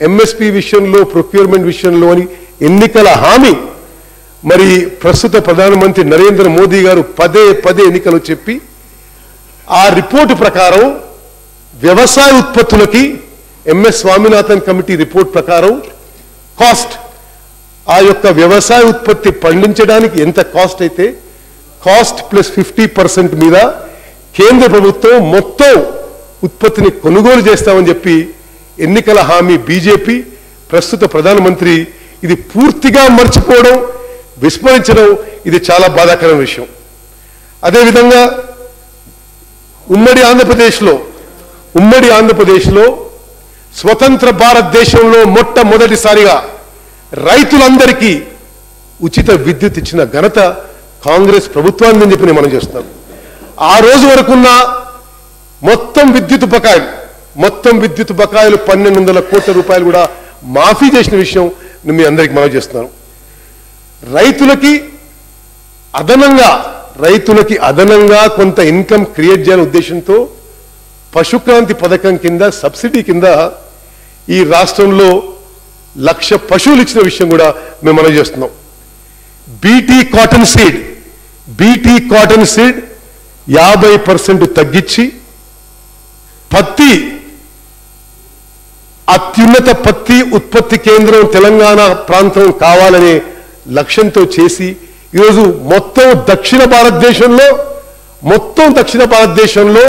ఎంఎస్పి విషయంలో ప్రొక్యూర్మెంట్ విషయంలో అని ఎన్నికల హామీ మరి ప్రస్తుత ప్రధానమంత్రి నరేంద్ర మోదీ గారు పదే ఎన్నికలు చెప్పి ఆ రిపోర్టు ప్రకారం వ్యవసాయ ఉత్పత్తులకి ఎంఎస్ స్వామినాథన్ కమిటీ రిపోర్ట్ ప్రకారం కాస్ట్ ఆ యొక్క వ్యవసాయ ఉత్పత్తి పండించడానికి ఎంత కాస్ట్ అయితే కాస్ట్ ప్లస్ 50% మీద కేంద్ర ప్రభుత్వం మొత్తం ఉత్పత్తిని కొనుగోలు చేస్తామని చెప్పి ఎన్నికల హామీ బీజేపీ ప్రస్తుత ప్రధానమంత్రి ఇది పూర్తిగా మర్చిపోవడం విస్మరించడం ఇది చాలా బాధాకరమైన విషయం. అదేవిధంగా ఉమ్మడి ఆంధ్రప్రదేశ్లో స్వతంత్ర భారతదేశంలో మొట్టమొదటిసారిగా రైతులందరికీ ఉచిత విద్యుత్ ఇచ్చిన ఘనత కాంగ్రెస్ ప్రభుత్వాన్ని అని చెప్పి మనం చేస్తాం. ఆ రోజు వరకున్న మొత్తం విద్యుత్ బకాయిలు 1200 కోట్ల రూపాయలు కూడా మాఫీ చేసిన విషయం మీ అందరికి మనం చేస్తున్నాను. రైతులకి అదనంగా కొంత ఇన్కమ్ క్రియేట్ చేయాలనే ఉద్దేశంతో పశుక్రాంతి పథకం కింద సబ్సిడీ కింద ఈ రాష్ట్రంలో 1,00,000 పశువులు ఇచ్చిన విషయం కూడా మేము మనం చేస్తున్నాం. బీటీ కాటన్ సీడ్ 50% తగ్గించి పత్తి అత్యున్నత పత్తి ఉత్పత్తి కేంద్రం తెలంగాణ ప్రాంతం కావాలనే లక్ష్యంతో చేసి ఈరోజు మొత్తం దక్షిణ భారతదేశంలో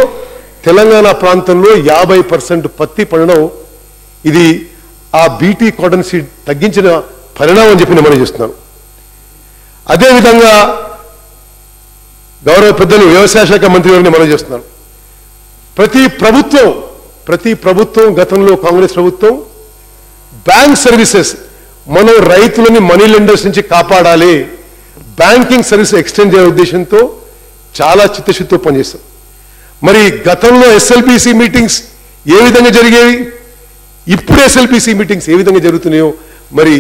తెలంగాణ ప్రాంతంలో 50% పత్తి పండడం ఇది ఆ బీటీ కాటన్ సీడ్ తగ్గించిన పరిణామం అని చెప్పి మనం చేస్తున్నాను. అదేవిధంగా గౌరవ పెద్దలు వ్యవసాయ శాఖ మంత్రి గారిని మనం చేస్తున్నాను. ప్రతి ప్రభుత్వం గతంలో కాంగ్రెస్ ప్రభుత్వం బ్యాంక్ సర్వీసెస్ మనం రైతులని మనీ లెండర్స్ నుంచి కాపాడాలి, బ్యాంకింగ్ సర్వీస్ ఎక్స్టెండ్ చేసే ఉద్దేశంతో చాలా చిత్తశుద్ధితో పనిచేస్తాం. మరి గతంలో ఎస్ఎల్బిసి మీటింగ్స్ ఏ విధంగా జరిగేవి, ఇప్పుడు ఎస్ఎల్బిసి మీటింగ్స్ ఏ విధంగా జరుగుతున్నాయో మరి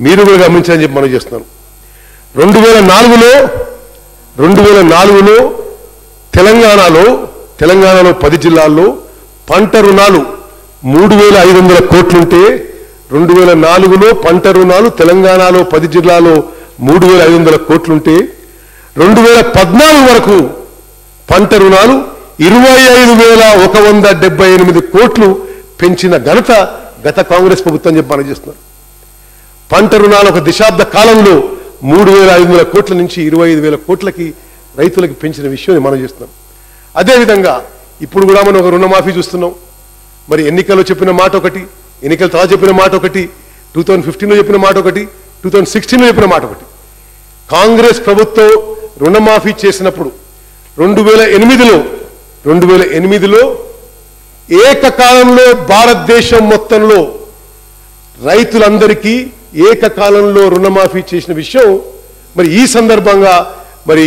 మీరు కూడా గమనించాలని చెప్పి మనం చేస్తున్నాం. 2004లో తెలంగాణలో 10 జిల్లాల్లో పంట రుణాలు 3,500 కోట్లుంటే 2004లో పంట రుణాలు తెలంగాణలో 10 జిల్లాలో 3,500 కోట్లుంటే 2014 వరకు పంట రుణాలు 25,178 కోట్లు పెంచిన ఘనత గత కాంగ్రెస్ ప్రభుత్వం చెప్పి మనం చేస్తున్నారు. పంట రుణాలు ఒక దశాబ్ద కాలంలో 3,500 కోట్ల నుంచి 25,000 కోట్లకి రైతులకు పెంచిన విషయాన్ని మనం చేస్తున్నాం. అదేవిధంగా ఇప్పుడు కూడా మనం ఒక రుణమాఫీ చూస్తున్నాం. మరి ఎన్నికల్లో చెప్పిన మాట ఒకటి, ఎన్నికల తర్వాత చెప్పిన మాట ఒకటి, 2015లో చెప్పిన మాట ఒకటి, 2016లో చెప్పిన మాట ఒకటి. కాంగ్రెస్ ప్రభుత్వం రుణమాఫీ చేసినప్పుడు 2008లో ఏకకాలంలో భారతదేశం మొత్తంలో రైతులందరికీ ఏకకాలంలో రుణమాఫీ చేసిన విషయం మరి ఈ సందర్భంగా మరి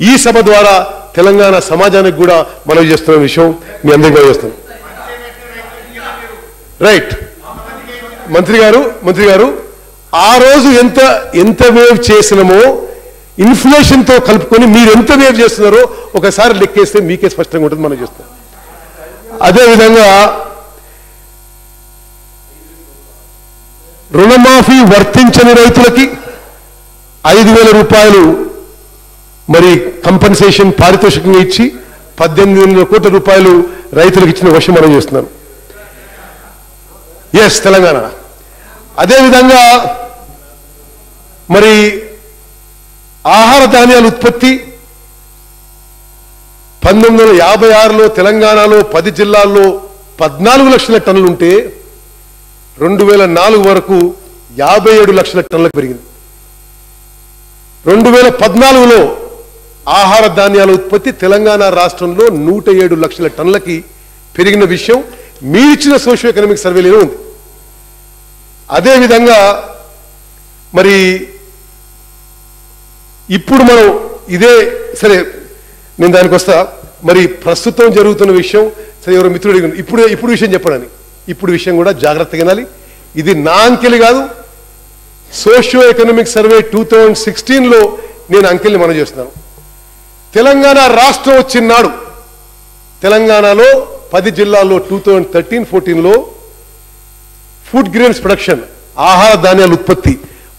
ఈ సభ ద్వారా తెలంగాణ సమాజానికి కూడా మనం చేస్తున్న విషయం మీ అందరికీ చేస్తున్నాం. రైట్ మంత్రి గారు ఆ రోజు ఎంత వేవ్ చేసినామో ఇన్ఫ్లేషన్ తో కలుపుకొని మీరు ఎంత వేవ్ చేస్తున్నారో ఒకసారి లెక్కేస్తే మీకే స్పష్టంగా ఉంటుంది మనం చేస్తాం. అదేవిధంగా రుణమాఫీ వర్తించని రైతులకి 5,000 రూపాయలు మరి కంపెన్సేషన్ పారితోషికంగా ఇచ్చి 18,000 కోట్ల రూపాయలు రైతులకు ఇచ్చిన విషయం మనం చేస్తున్నాం. ఎస్, తెలంగాణ. అదేవిధంగా మరి ఆహార ధాన్యాల ఉత్పత్తి 1956లో తెలంగాణలో 10 జిల్లాల్లో 14 లక్షల టన్నులు ఉంటే 2004 వరకు 57 లక్షల టన్నులకు పెరిగింది. 2014లో ఆహార ధాన్యాల ఉత్పత్తి తెలంగాణ రాష్ట్రంలో 107 లక్షల టన్నులకి పెరిగిన విషయం మీరిచ్చిన సోషియో ఎకనామిక్ సర్వేలో ఉంది. అదేవిధంగా మరి ఇప్పుడు మనం ఇదే సరే, నేను దానికి వస్తా. మరి ప్రస్తుతం జరుగుతున్న విషయం సరే, ఎవరో మిత్రుడు ఇప్పుడు విషయం చెప్పడానికి, ఇప్పుడు విషయం కూడా జాగ్రత్తగా వినాలి. ఇది నా అంకెలు కాదు, సోషియో ఎకనామిక్ సర్వే 2016లో నేను అంకెల్ని మనం చేస్తున్నాను. తెలంగాణ రాష్ట్రం వచ్చినాడు తెలంగాణలో 10 జిల్లాల్లో 2013-14లో ఫుడ్ గ్రెయిన్స్ ప్రొడక్షన్, ఆహార ధాన్యాల ఉత్పత్తి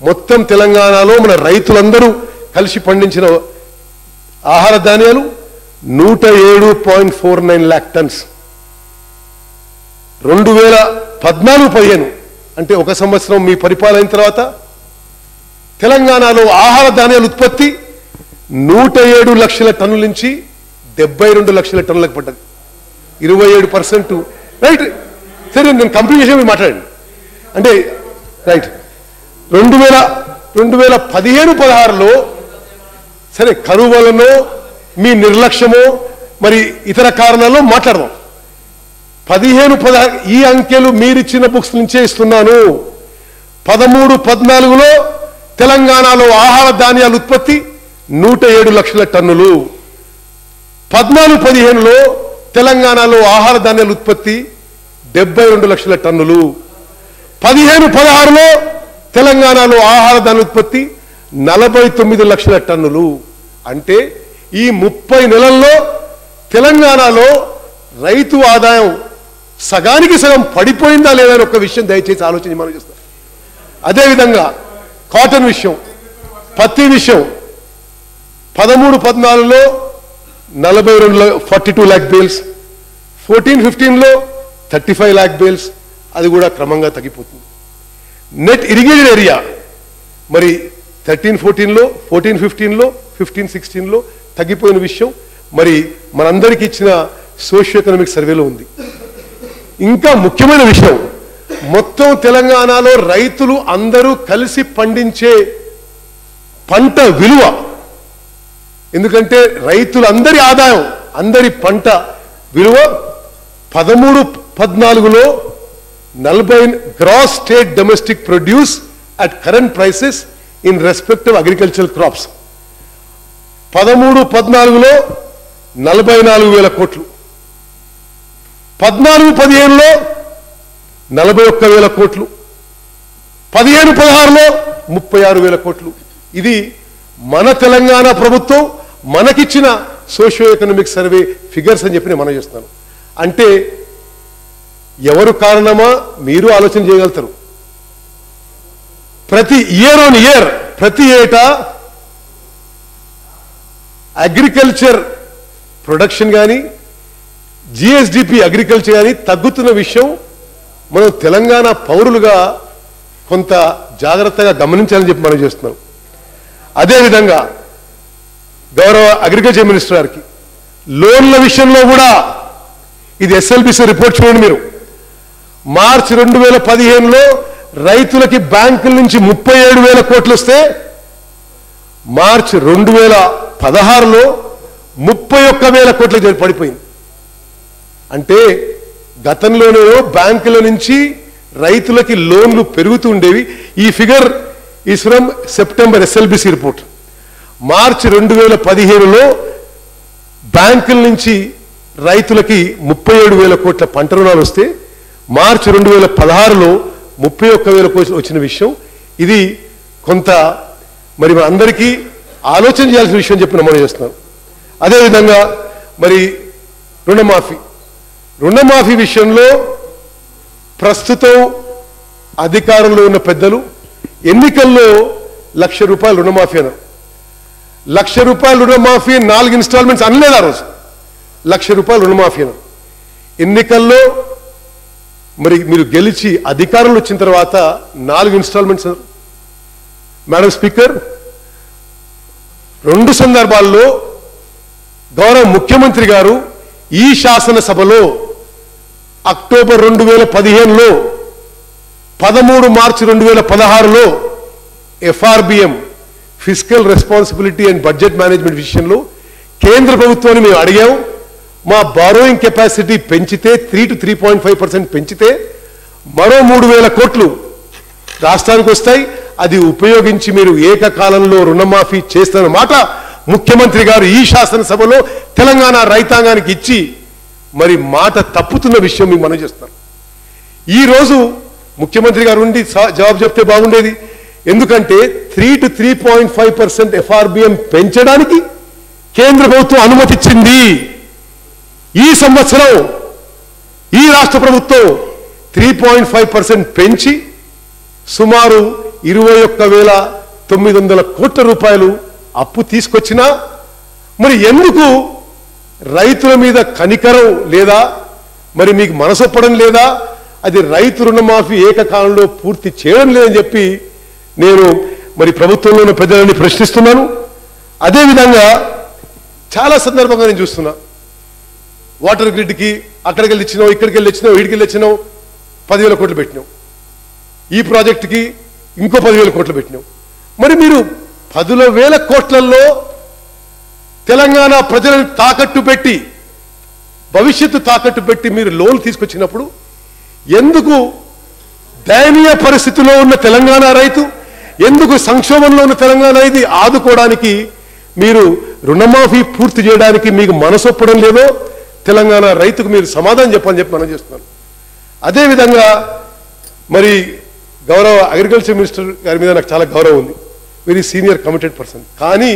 మొత్తం తెలంగాణలో మన రైతులందరూ కలిసి పండించిన ఆహార ధాన్యాలు 107.49 lakh టన్స్. 2014-15 అంటే ఒక సంవత్సరం మీ పరిపాలన తర్వాత తెలంగాణలో ఆహార ధాన్యాల ఉత్పత్తి 107 లక్షల టన్నుల నుంచి 72 లక్షల టన్నులకు పడ్డది. 27%. రైట్, సరే నేను కంప్లీట్ చేసి మీరు మాట్లాడండి. అంటే రైట్, 2015-16లో సరే కరువు వలనో మీ నిర్లక్ష్యమో మరి ఇతర కారణాల్లో మాట్లాడదాం. 15-16 ఈ అంకెలు మీరిచ్చిన బుక్స్ నుంచే ఇస్తున్నాను. 13-14లో తెలంగాణలో ఆహార ధాన్యాల ఉత్పత్తి 107 లక్షల టన్నులు. 14-15లో తెలంగాణలో ఆహార ధాన్యాల ఉత్పత్తి 72 లక్షల టన్నులు. 15-16లో తెలంగాణలో ఆహార ధాన్యాల ఉత్పత్తి 49 లక్షల టన్నులు. అంటే ఈ 30 నెలల్లో తెలంగాణలో రైతు ఆదాయం సగానికి సగం పడిపోయిందా లేదా అని ఒక విషయం దయచేసి ఆలోచించి మనం చేస్తాం. అదేవిధంగా కాటన్ విషయం, పత్తి విషయం 13-14లో 42 lakh bales, 14-15లో 35 lakh bales, అది కూడా క్రమంగా తగ్గిపోతుంది. నెట్ ఇరిగేటెడ్ ఏరియా మరి 13-14లో, 14-15లో, 15-16లో తగ్గిపోయిన విషయం మరి మనందరికీ ఇచ్చిన సోషియో ఎకనామిక్ సర్వేలో ఉంది. ఇంకా ముఖ్యమైన విషయం, మొత్తం తెలంగాణలో రైతులు అందరూ కలిసి పండించే పంట విలువ, ఎందుకంటే రైతులందరి ఆదాయం, అందరి పంట విలువ 13-14లో 40 gross state domestic produce at current prices in respective agricultural crops 13-14లో 44,000 కోట్లు, 14-15లో 41,000 కోట్లు, 15-16లో 36,000 కోట్లు. ఇది మన తెలంగాణ ప్రభుత్వం మనకిచ్చిన సోషియో ఎకనామిక్ సర్వే ఫిగర్స్ అని చెప్పి నేను మనం చేస్తున్నాను. అంటే ఎవరు కారణమా మీరు ఆలోచన చేయగలుగుతారు. ప్రతి ఇయర్ ప్రతి ఏటా అగ్రికల్చర్ ప్రొడక్షన్ కానీ జిఎస్డిపి అగ్రికల్చర్ కానీ తగ్గుతున్న విషయం మనం తెలంగాణ పౌరులుగా కొంత జాగ్రత్తగా గమనించాలని చెప్పి మనం చేస్తున్నాం. అదేవిధంగా గౌరవ అగ్రికల్చర్ మినిస్టర్ గారికి లోన్ల విషయంలో కూడా ఇది ఎస్ఎల్బిసి రిపోర్ట్ చూడండి మీరు. మార్చి 2015లో రైతులకి బ్యాంకుల నుంచి 37,000 కోట్లు వస్తే మార్చి 2016లో 31,000 కోట్లకు పడిపోయింది. అంటే గతంలోనే బ్యాంకుల నుంచి రైతులకి లోన్లు పెరుగుతూ ఉండేవి. ఈ figure is from September SLBC report. మార్చి 2015లో బ్యాంకుల నుంచి రైతులకి 37,000 కోట్ల పంట రుణాలు వస్తే మార్చి 2016లో 31,000 కోట్లు వచ్చిన విషయం ఇది కొంత మరి అందరికీ ఆలోచన చేయాల్సిన విషయం చెప్పి నమోదు చేస్తున్నాను. అదేవిధంగా మరి రుణమాఫీ విషయంలో ప్రస్తుతం అధికారంలో ఉన్న పెద్దలు ఎన్నికల్లో ₹1,00,000 రుణమాఫీ అన్నారు. ₹1,00,000 రుణమాఫీ 4 ఇన్స్టాల్మెంట్స్ అనలేదు. ఆ రోజు ₹1,00,000 రుణమాఫీ అన్నారు. ఎన్నికల్లో మరి మీరు గెలిచి అధికారంలో వచ్చిన తర్వాత 4 ఇన్స్టాల్మెంట్స్ అన్నారు. మేడం స్పీకర్, 2 సందర్భాల్లో గౌరవ ముఖ్యమంత్రి గారు ఈ శాసనసభలో అక్టోబర్ 2015లో 13 మార్చి 2016లో FRBM physical responsibility and budget management విషయంలో కేంద్ర ప్రభుత్వాన్ని మేము అడిగాం. మా బారోయింగ్ కెపాసిటీ పెంచితే 3 to 3.5% పెంచితే మరో 3,000 కోట్లు రాష్ట్రానికి వస్తాయి. అది ఉపయోగించి మీరు ఏకకాలంలో రుణమాఫీ చేస్తున్న మాట ముఖ్యమంత్రి గారు ఈ శాసనసభలో తెలంగాణ రైతాంగానికి ఇచ్చి మరి మాట తప్పుతున్న విషయం మీకు మనం చేస్తాం. ఈ రోజు ముఖ్యమంత్రి గారు ఉండి జవాబు చెప్తే బాగుండేది. ఎందుకంటే 3 to 3.5% FRBM పెంచడానికి కేంద్ర ప్రభుత్వం అనుమతి ఇచ్చింది. ఈ సంవత్సరం ఈ రాష్ట్ర ప్రభుత్వం 3.5% పెంచి సుమారు 21,900 కోట్ల రూపాయలు అప్పు తీసుకొచ్చినా మరి ఎందుకు రైతుల మీద కనికరం లేదా, మరి మీకు మనసొప్పడం లేదా, అది రైతు రుణమాఫీ ఏకకాలంలో పూర్తి చేయడం లేదని చెప్పి నేను మరి ప్రభుత్వంలో ఉన్న పెద్దలని ప్రశ్నిస్తున్నాను. అదేవిధంగా చాలా సందర్భంగా నేను చూస్తున్నా, వాటర్ గ్రిడ్కి అక్కడికి వెళ్ళి ఇచ్చినావు, ఇక్కడికి వెళ్ళి ఇచ్చినావు, వీడికి వెళ్ళి ఇచ్చినావు, 10,000 కోట్లు పెట్టినావు. ఈ ప్రాజెక్టుకి ఇంకో 10,000 కోట్లు పెట్టినావు. మరి మీరు 10,000 కోట్లలో తెలంగాణ ప్రజలను తాకట్టు పెట్టి, భవిష్యత్తు తాకట్టు పెట్టి మీరు లోన్లు తీసుకొచ్చినప్పుడు ఎందుకు దయనీయ పరిస్థితిలో ఉన్న తెలంగాణ రైతు, ఎందుకు సంక్షోభంలో ఉన్న తెలంగాణ ఇది ఆదుకోవడానికి మీరు రుణమాఫీ పూర్తి చేయడానికి మీకు మనసొప్పడం లేదో తెలంగాణ రైతుకు మీరు సమాధానం చెప్పని చెప్పి మనం చేస్తున్నాను. అదేవిధంగా మరి గౌరవ అగ్రికల్చర్ మినిస్టర్ గారి మీద నాకు చాలా గౌరవం ఉంది, వెరీ సీనియర్ కమిటెడ్ పర్సన్. కానీ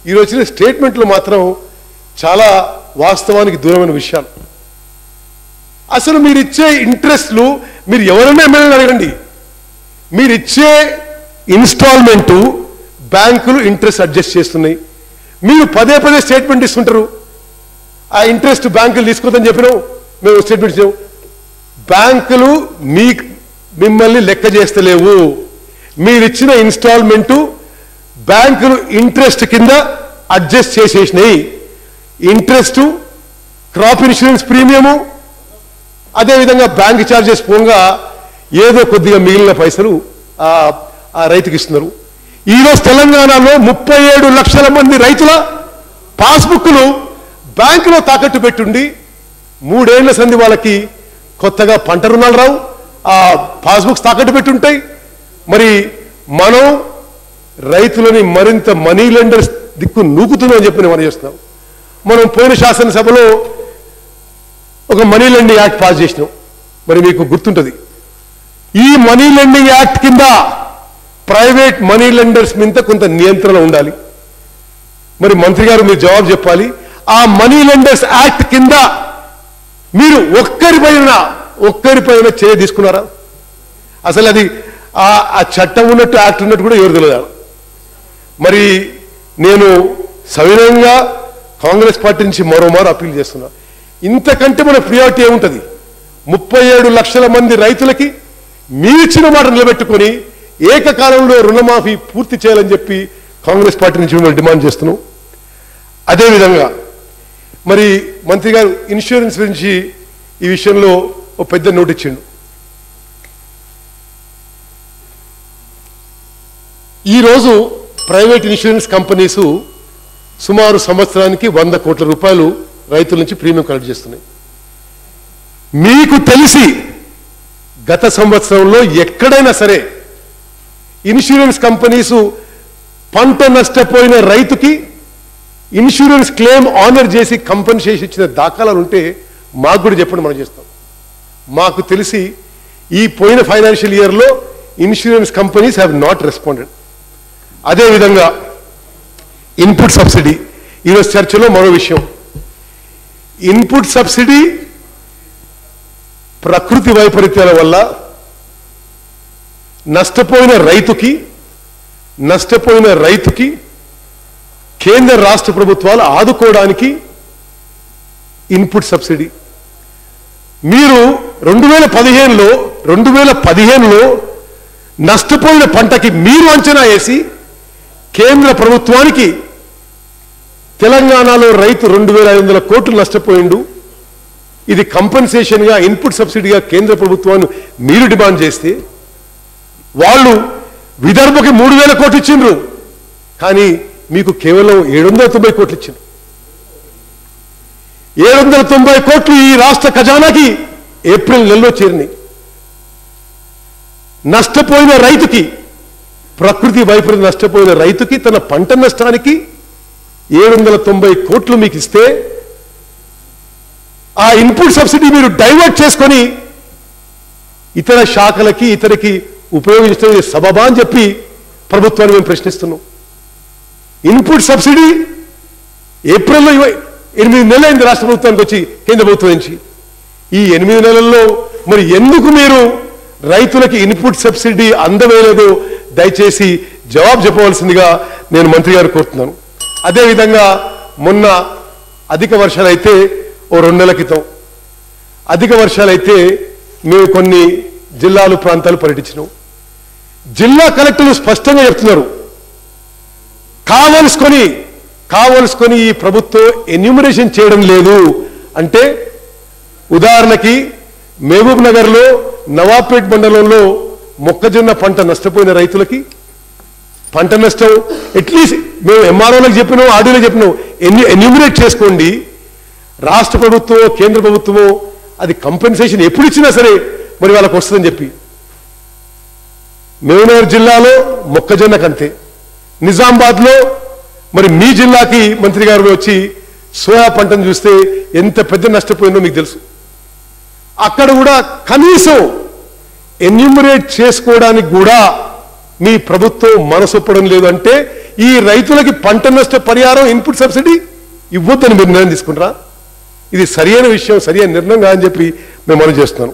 ఈరోజు వచ్చిన స్టేట్మెంట్లు మాత్రం చాలా వాస్తవానికి దూరమైన విషయాలు. అసలు మీరు ఇచ్చే ఇంట్రెస్ట్లు మీరు ఎవరైనా ఎమ్మెల్యేలు అడగండి, మీరు ఇచ్చే ఇన్స్టాల్మెంటు బ్యాంకులు ఇంట్రెస్ట్ అడ్జస్ట్ చేస్తున్నాయి. మీరు పదే పదే స్టేట్మెంట్ ఇస్తుంటారు, ఆ ఇంట్రెస్ట్ బ్యాంకులు తీసుకోవద్దని చెప్పినావు, మేము స్టేట్మెంట్ ఇచ్చాము. బ్యాంకులు మిమ్మల్ని లెక్క చేస్తలేవు. మీరు ఇచ్చిన ఇన్స్టాల్మెంటు బ్యాంకులు ఇంట్రెస్ట్ కింద అడ్జస్ట్ చేసేసినాయి. ఇంట్రెస్ట్, క్రాప్ ఇన్సూరెన్స్ ప్రీమియము, అదేవిధంగా బ్యాంక్ ఛార్జెస్ పోగా ఏదో కొద్దిగా మిగిలిన పైసలు ఆ రైతుకి ఇస్తున్నారు. ఈరోజు తెలంగాణలో 37 లక్షల మంది రైతుల పాస్బుక్లు బ్యాంకులో తాకట్టు పెట్టుండి 3 ఏళ్ల సంది వాళ్ళకి కొత్తగా పంట రుణాలు రావు, ఆ పాస్బుక్స్ తాకట్టు పెట్టుంటాయి. మరి మనం రైతులని మరింత మనీ లెండర్స్ దిక్కు నూకుతుందని చెప్పి మనం చేస్తున్నాం. మనం పోయిన శాసనసభలో ఒక మనీ లెండింగ్ యాక్ట్ పాస్ చేసినాం, మరి మీకు గుర్తుంటుంది. ఈ మనీ లెండింగ్ యాక్ట్ కింద ప్రైవేట్ మనీ లెండర్స్ మీద కొంత నియంత్రణ ఉండాలి. మరి మంత్రి గారు మీరు జవాబు చెప్పాలి, ఆ మనీ లెండర్స్ యాక్ట్ కింద మీరు ఒక్కరిపైన చర్య తీసుకున్నారా? అసలు అది ఆ చట్టం ఉన్నట్టు యాక్ట్ ఉన్నట్టు కూడా ఎవరు తెలియదు. మరి నేను సవినయంగా కాంగ్రెస్ పార్టీ నుంచి మరోమారు అప్పీల్ చేస్తున్నా, ఇంతకంటే మన ప్రియారిటీ ఏముంటుంది? 37 లక్షల మంది రైతులకి మీరిచ్చిన మాట నిలబెట్టుకొని ఏకకాలంలో రుణమాఫీ పూర్తి చేయాలని చెప్పి కాంగ్రెస్ పార్టీ నుంచి మేము డిమాండ్ చేస్తున్నాం. అదేవిధంగా మరి మంత్రి గారు ఇన్సూరెన్స్ గురించి ఈ విషయంలో ఒక పెద్ద నోట్ ఇచ్చిండు. ఈరోజు ప్రైవేట్ ఇన్సూరెన్స్ కంపెనీసు సుమారు సంవత్సరానికి 100 కోట్ల రూపాయలు రైతుల నుంచి ప్రీమియం కలెక్ట్ చేస్తున్నాయి. మీకు తెలిసి గత సంవత్సరంలో ఎక్కడైనా సరే ఇన్సూరెన్స్ కంపెనీసు పంట నష్టపోయిన రైతుకి ఇన్సూరెన్స్ క్లెయిమ్ ఆనర్ చేసి కంపెన్సేషన్ ఇచ్చిన దాఖలాలు ఉంటే మాకు కూడా చెప్పండి, మనం చేస్తాం. మాకు తెలిసి ఈ పోయిన ఫైనాన్షియల్ ఇయర్లో insurance companies have not responded. అదేవిధంగా ఇన్పుట్ సబ్సిడీ ఈరోజు చర్చలో మరో విషయం. ఇన్పుట్ సబ్సిడీ ప్రకృతి వైపరీత్యాల వల్ల నష్టపోయిన రైతుకి కేంద్ర రాష్ట్ర ప్రభుత్వాలు ఆదుకోవడానికి ఇన్పుట్ సబ్సిడీ. మీరు 2015లో నష్టపోయిన పంటకి మీరు అంచనా వేసి కేంద్ర ప్రభుత్వానికి తెలంగాణలో రైతు 2500 కోట్లు నష్టపోయిండు, ఇది కంపెన్సేషన్గా ఇన్పుట్ సబ్సిడీగా కేంద్ర ప్రభుత్వాన్ని మీరు డిమాండ్ చేస్తే వాళ్ళు విదర్భకి 3000 కోట్లు ఇచ్చిండ్రు, కానీ మీకు కేవలం 790 కోట్లు ఇచ్చిండ్రు. 790 కోట్లు ఈ రాష్ట్ర ఖజానాకి ఏప్రిల్ నెలలో చేరినాయి. నష్టపోయిన రైతుకి, ప్రకృతి వైపరీత్యం నష్టపోయిన రైతుకి తన పంట నష్టానికి 790 కోట్లు మీకు ఇస్తే ఆ ఇన్పుట్ సబ్సిడీ మీరు డైవర్ట్ చేసుకొని ఇతర శాఖలకి ఇతరికి ఉపయోగించడం సబబా అని చెప్పి ప్రభుత్వాన్ని మేము ప్రశ్నిస్తున్నాం. ఇన్పుట్ సబ్సిడీ ఏప్రిల్లో 8 నెలలు అయింది రాష్ట్ర ప్రభుత్వానికి వచ్చి కేంద్ర ప్రభుత్వం నుంచి. ఈ 8 నెలల్లో మరి ఎందుకు మీరు రైతులకి ఇన్పుట్ సబ్సిడీ అందవేయలేదో దయచేసి జవాబు చెప్పవలసిందిగా నేను మంత్రి గారు కోరుతున్నాను. అదేవిధంగా మొన్న అధిక వర్షాలైతే 2 నెలల క్రితం అధిక వర్షాలైతే మేము కొన్ని జిల్లాలు ప్రాంతాలు పర్యటించినాం. జిల్లా కలెక్టర్లు స్పష్టంగా చెప్తున్నారు, కావలసుకొని ఈ ప్రభుత్వం ఎన్యూమరేషన్ చేయడం లేదు అంటే. ఉదాహరణకి మహబూబ్ నగర్లో నవాబ్పేట్ మండలంలో మొక్కజొన్న పంట నష్టపోయిన రైతులకి పంట నష్టం అట్లీస్ట్ మేము ఎంఆర్ఓలకు చెప్పినాం, ఆర్డీలకు చెప్పినాం, ఎన్యూమరేట్ చేసుకోండి. రాష్ట్ర ప్రభుత్వమో కేంద్ర ప్రభుత్వమో అది కంపెన్సేషన్ ఎప్పుడు ఇచ్చినా సరే మరి వాళ్ళకు వస్తుందని చెప్పి. మహబూబ్నగర్ జిల్లాలో మొక్కజొన్నకంతే. నిజామాబాద్లో మరి మీ జిల్లాకి మంత్రి గారు వచ్చి సోయా పంటను చూస్తే ఎంత పెద్ద నష్టపోయిందో మీకు తెలుసు. అక్కడ కూడా కనీసం ఎన్యూమరేట్ చేసుకోవడానికి కూడా మీ ప్రభుత్వం మనసొప్పడం లేదు అంటే ఈ రైతులకి పంట నష్ట పరిహారం ఇన్పుట్ సబ్సిడీ ఇవ్వద్దని మీరు నిర్ణయం తీసుకుంటారా? ఇది సరైన విషయం, సరైన నిర్ణయం కాదని చెప్పి మేము మనం చేస్తున్నాం.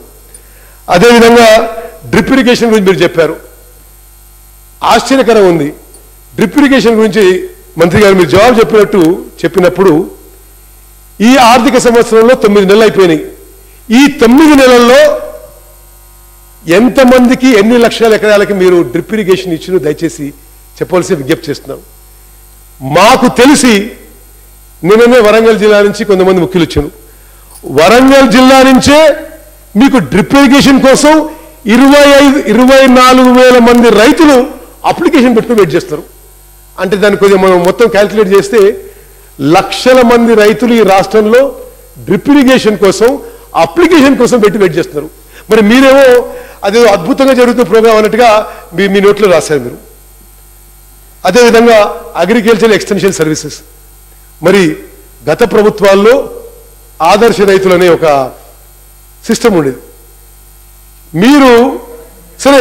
అదేవిధంగా డ్రిప్ ఇరిగేషన్ గురించి మీరు చెప్పారు, ఆశ్చర్యకరంగా ఉంది. డ్రిప్ ఇరిగేషన్ గురించి మంత్రి గారు మీరు జవాబు చెప్పినప్పుడు ఈ ఆర్థిక సంవత్సరంలో 9 నెలలు అయిపోయినాయి. ఈ 9 నెలల్లో ఎంతమందికి ఎన్ని లక్షల ఎకరాలకి మీరు డ్రిప్ ఇరిగేషన్ ఇచ్చినో దయచేసి చెప్పవలసి విజ్ఞప్తి చేస్తున్నాం. మాకు తెలిసి నిన్ననే వరంగల్ జిల్లా నుంచి కొంతమంది ముఖ్యులు వచ్చారు. వరంగల్ జిల్లా నుంచే మీకు డ్రిప్ ఇరిగేషన్ కోసం 24,000 మంది రైతులు అప్లికేషన్ పెట్టుకుని వెయిట్ చేస్తారు. అంటే దాన్ని కొద్దిగా మనం మొత్తం క్యాల్కులేట్ చేస్తే లక్షల మంది రైతులు ఈ రాష్ట్రంలో డ్రిప్ ఇరిగేషన్ కోసం అప్లికేషన్ కోసం వెయిట్ చేస్తున్నారు. మరి మీరేమో అదేదో అద్భుతంగా జరుగుతున్న ప్రోగ్రాం అన్నట్టుగా మీ నోట్లో రాశారు మీరు. అదేవిధంగా అగ్రికల్చర్ ఎక్స్టెన్షన్ సర్వీసెస్, మరి గత ప్రభుత్వాల్లో ఆదర్శ రైతులు అనే ఒక సిస్టమ్ ఉండేది. మీరు సరే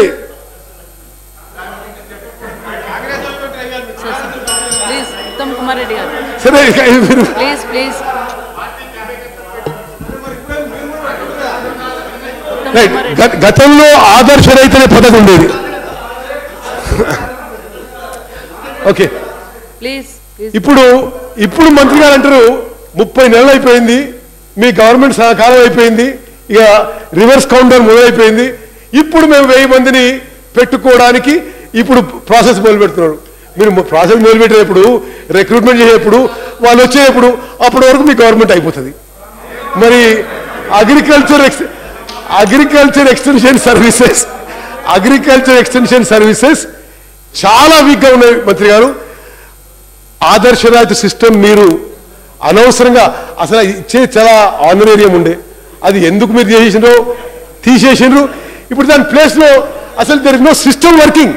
ఉత్తమ్ కుమార్ రెడ్డి గారు సరే ప్లీజ్ గతంలో ఆదర్శ రైతు అనే పథకం ఉండేది. ఓకే, ఇప్పుడు మంత్రి గారు అంటారు 30 నెలలు అయిపోయింది, మీ గవర్నమెంట్ కాలం అయిపోయింది, ఇక రివర్స్ కౌంటర్ మొదలైపోయింది, ఇప్పుడు మేము 1000 మందిని పెట్టుకోవడానికి ఇప్పుడు ప్రాసెస్ మొదలు పెడుతున్నారు. మీరు ప్రాసెస్ మొదలు పెట్టేటప్పుడు రిక్రూట్మెంట్ చేసేప్పుడు వాళ్ళు వచ్చేటప్పుడు అప్పటి వరకు మీ గవర్నమెంట్ అయిపోతుంది. మరి అగ్రికల్చర్ ఎక్స్టెన్షన్ సర్వీసెస్ చాలా వీక్గా ఉన్నాయి మంత్రి గారు. ఆదర్శ రైతు సిస్టమ్ మీరు అనవసరంగా అసలు ఇచ్చేది చాలా ఆనరేరియం ఉండే, అది ఎందుకు మీరు తీసేసిండ్రు. ఇప్పుడు దాని ప్లేస్లో అసలు there is no system working,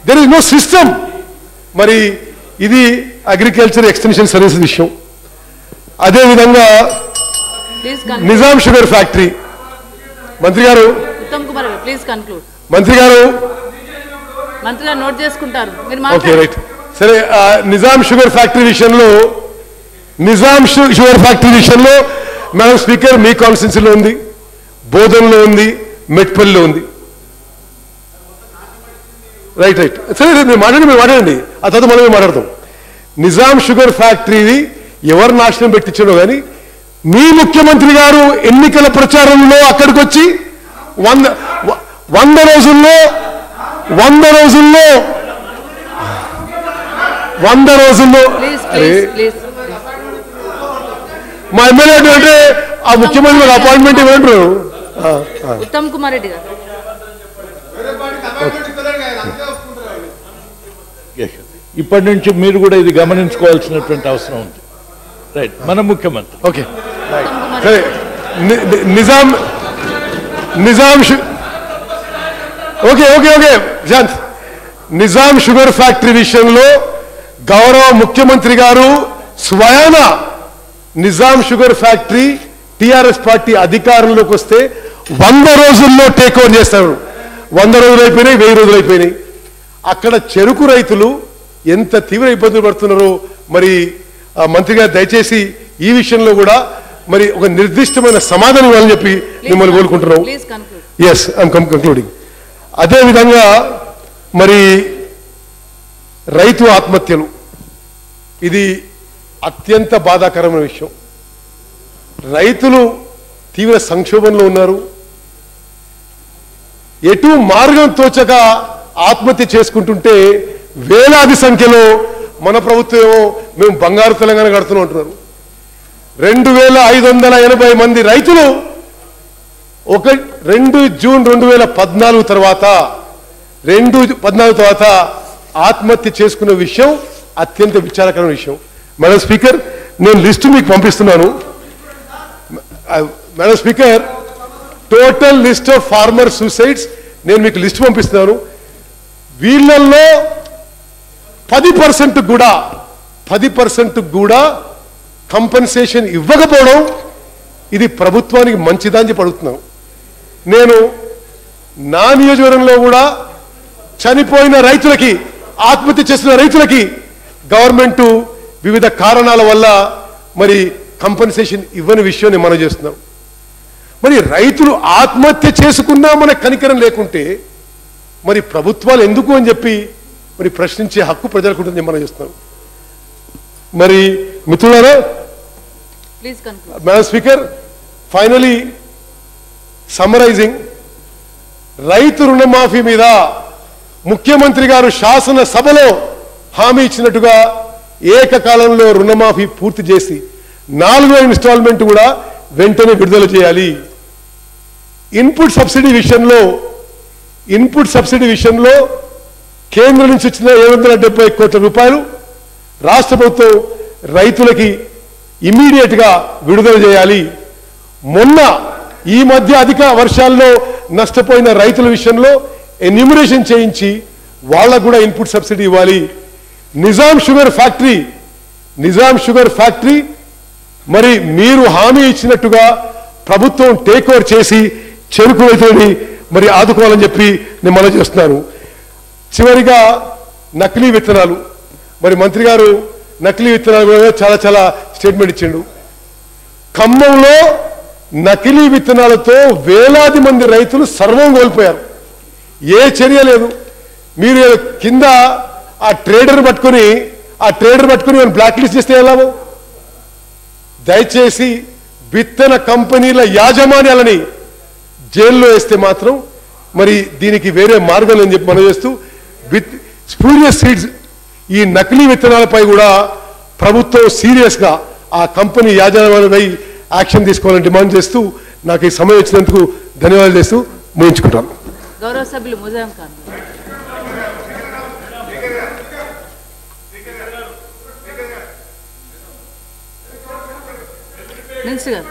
there is no system. మరి ఇది అగ్రికల్చర్ ఎక్స్టెన్షన్ సర్వీసెస్ విషయం. అదేవిధంగా నిజాం షుగర్ ఫ్యాక్టరీ మంత్రి గారు నోట్ చేసుకుంటారు. ఓకే రైట్, సరే. నిజాం షుగర్ ఫ్యాక్టరీ విషయంలో మేడం స్పీకర్ మీ కాన్స్టిట్యున్సీలో ఉంది, బోధన్లో ఉంది, మెట్పల్లిలో ఉంది. రైట్ రైట్ సరే మీరు మాట్లాడండి ఆ తర్వాత మనమే మాట్లాడతాం. నిజాం షుగర్ ఫ్యాక్టరీని ఎవరు నాశనం పెట్టించాడో కానీ మీ ముఖ్యమంత్రి గారు ఎన్నికల ప్రచారంలో అక్కడికి వచ్చి 100 రోజుల్లో ప్లీజ్ ప్లీజ్ ప్లీజ్ మా ఎమ్మెల్యే అంటే ఆ ముఖ్యమంత్రి అపాయింట్మెంట్ ఇవ్వంటారు. ఉత్తమ్ కుమార్ రెడ్డి గారు. ఇప్పటి నుంచి మీరు కూడా ఇది గమనించుకోవాల్సినటువంటి అవసరం ఉంది. రైట్, మన ముఖ్యమంత్రి. ఓకే సరే Nizam okay okay okay Shanth. Nizam sugar factory విషయంలో గౌరవ ముఖ్యమంత్రి గారు స్వయాన Nizam sugar factory TRS party అధికారంలోకి వస్తే 100 రోజుల్లో టేక్ ఓవర్ చేస్తారు. 100 రోజులు అయిపోయినాయి, 1000 రోజులు అయిపోయినాయి. అక్కడ చెరుకు రైతులు ఎంత తీవ్ర ఇబ్బందులు పడుతున్నారో మరి మంత్రి గారు దయచేసి ఈ విషయంలో కూడా మరి ఒక నిర్దిష్టమైన సమాధానం ఇవ్వాలని చెప్పి మిమ్మల్ని కోరుకుంటున్నాం. Please conclude. Yes I'm concluding. అదేవిధంగా మరి రైతు ఆత్మహత్యలు ఇది అత్యంత బాధాకరమైన విషయం. రైతులు తీవ్ర సంక్షోభంలో ఉన్నారు. ఎటు మార్గం తోచక ఆత్మహత్య చేసుకుంటుంటే వేలాది సంఖ్యలో మన ప్రభుత్వం మేము బంగారు తెలంగాణ కడుతున్నాం అంటున్నారు. 2580 మంది రైతులు 2 జూన్ 2014 తర్వాత ఆత్మహత్య చేసుకున్న విషయం అత్యంత విచారకరమైన విషయం. మేడం స్పీకర్, నేను లిస్టు మీకు పంపిస్తున్నాను. Madam speaker, total list of farmer suicides నేను మీకు లిస్ట్ పంపిస్తున్నాను. వీళ్ళల్లో 10% కూడా కంపెన్సేషన్ ఇవ్వకపోవడం ఇది ప్రభుత్వానికి మంచిదని చెప్పి అడుగుతున్నాను. నేను నా నియోజకవర్గంలో కూడా చనిపోయిన రైతులకి, ఆత్మహత్య చేసిన రైతులకి గవర్నమెంట్ వివిధ కారణాల వల్ల మరి కంపెన్సేషన్ ఇవ్వని విషయాన్ని మనం చేస్తున్నాం. మరి రైతులు ఆత్మహత్య చేసుకున్నా మనకు కనికరం లేకుంటే మరి ప్రభుత్వాలు ఎందుకు అని చెప్పి మరి ప్రశ్నించే హక్కు ప్రజలకు ఉంటుంది మనం చేస్తున్నాం. మరి మిత్రులారా, please conclude. Madam speaker, finally summarising, రైతు రుణమాఫీ మీద ముఖ్యమంత్రి గారు శాసనసభలో హామీ ఇచ్చినట్టుగా ఏకకాలంలో రుణమాఫీ పూర్తి చేసి 4వ ఇన్స్టాల్మెంట్ కూడా వెంటనే విడుదల చేయాలి. ఇన్పుట్ సబ్సిడీ విషయంలో కేంద్రం నుంచి వచ్చిన 770 కోట్ల రూపాయలు రాష్ట్ర ప్రభుత్వం రైతులకి ఇమ్మీడియట్ గా విడుదల చేయాలి. ఈ మధ్య అధిక వర్షాల్లో నష్టపోయిన రైతుల విషయంలో ఎన్యూమరేషన్ చేయించి వాళ్ళకు కూడా ఇన్పుట్ సబ్సిడీ ఇవ్వాలి. నిజాం షుగర్ ఫ్యాక్టరీ మరి మీరు హామీ ఇచ్చినట్టుగా ప్రభుత్వం టేక్ ఓవర్ చేసి చెరుకు రైతులని మరి ఆదుకోవాలని చెప్పి నేను మనవి చేస్తున్నాను. చివరిగా నకిలీ విత్తనాలు, మరి మంత్రి గారు నకిలీ విత్తనాలు చాలా చాలా స్టేట్మెంట్ ఇచ్చిండు. ఖమ్మంలో నకిలీ విత్తనాలతో వేలాది మంది రైతులు సర్వం కోల్పోయారు. ఏ చర్య లేదు. మీరు కింద ఆ ట్రేడర్ పట్టుకుని బ్లాక్ లిస్ట్ చేస్తే ఎలాగో. దయచేసి విత్తన కంపెనీల యాజమాన్యాలని జైల్లో వేస్తే మాత్రం మరి దీనికి వేరే మార్గం అని చెప్పి మనం చేస్తూ స్పూరియస్ సీడ్స్, ఈ నకిలీ విత్తనాలపై కూడా ప్రభుత్వం సీరియస్ గా ఆ కంపెనీ యాజమాన్యాలపై యాక్షన్ తీసుకోవాలని డిమాండ్ చేస్తూ నాకు ఈ సమయం ఇచ్చినందుకు ధన్యవాదాలు చేస్తూ ముగించుకుంటాను. గౌరవ సభ్యులు ముజాం ఖాన్. మినిస్టర్ గారు.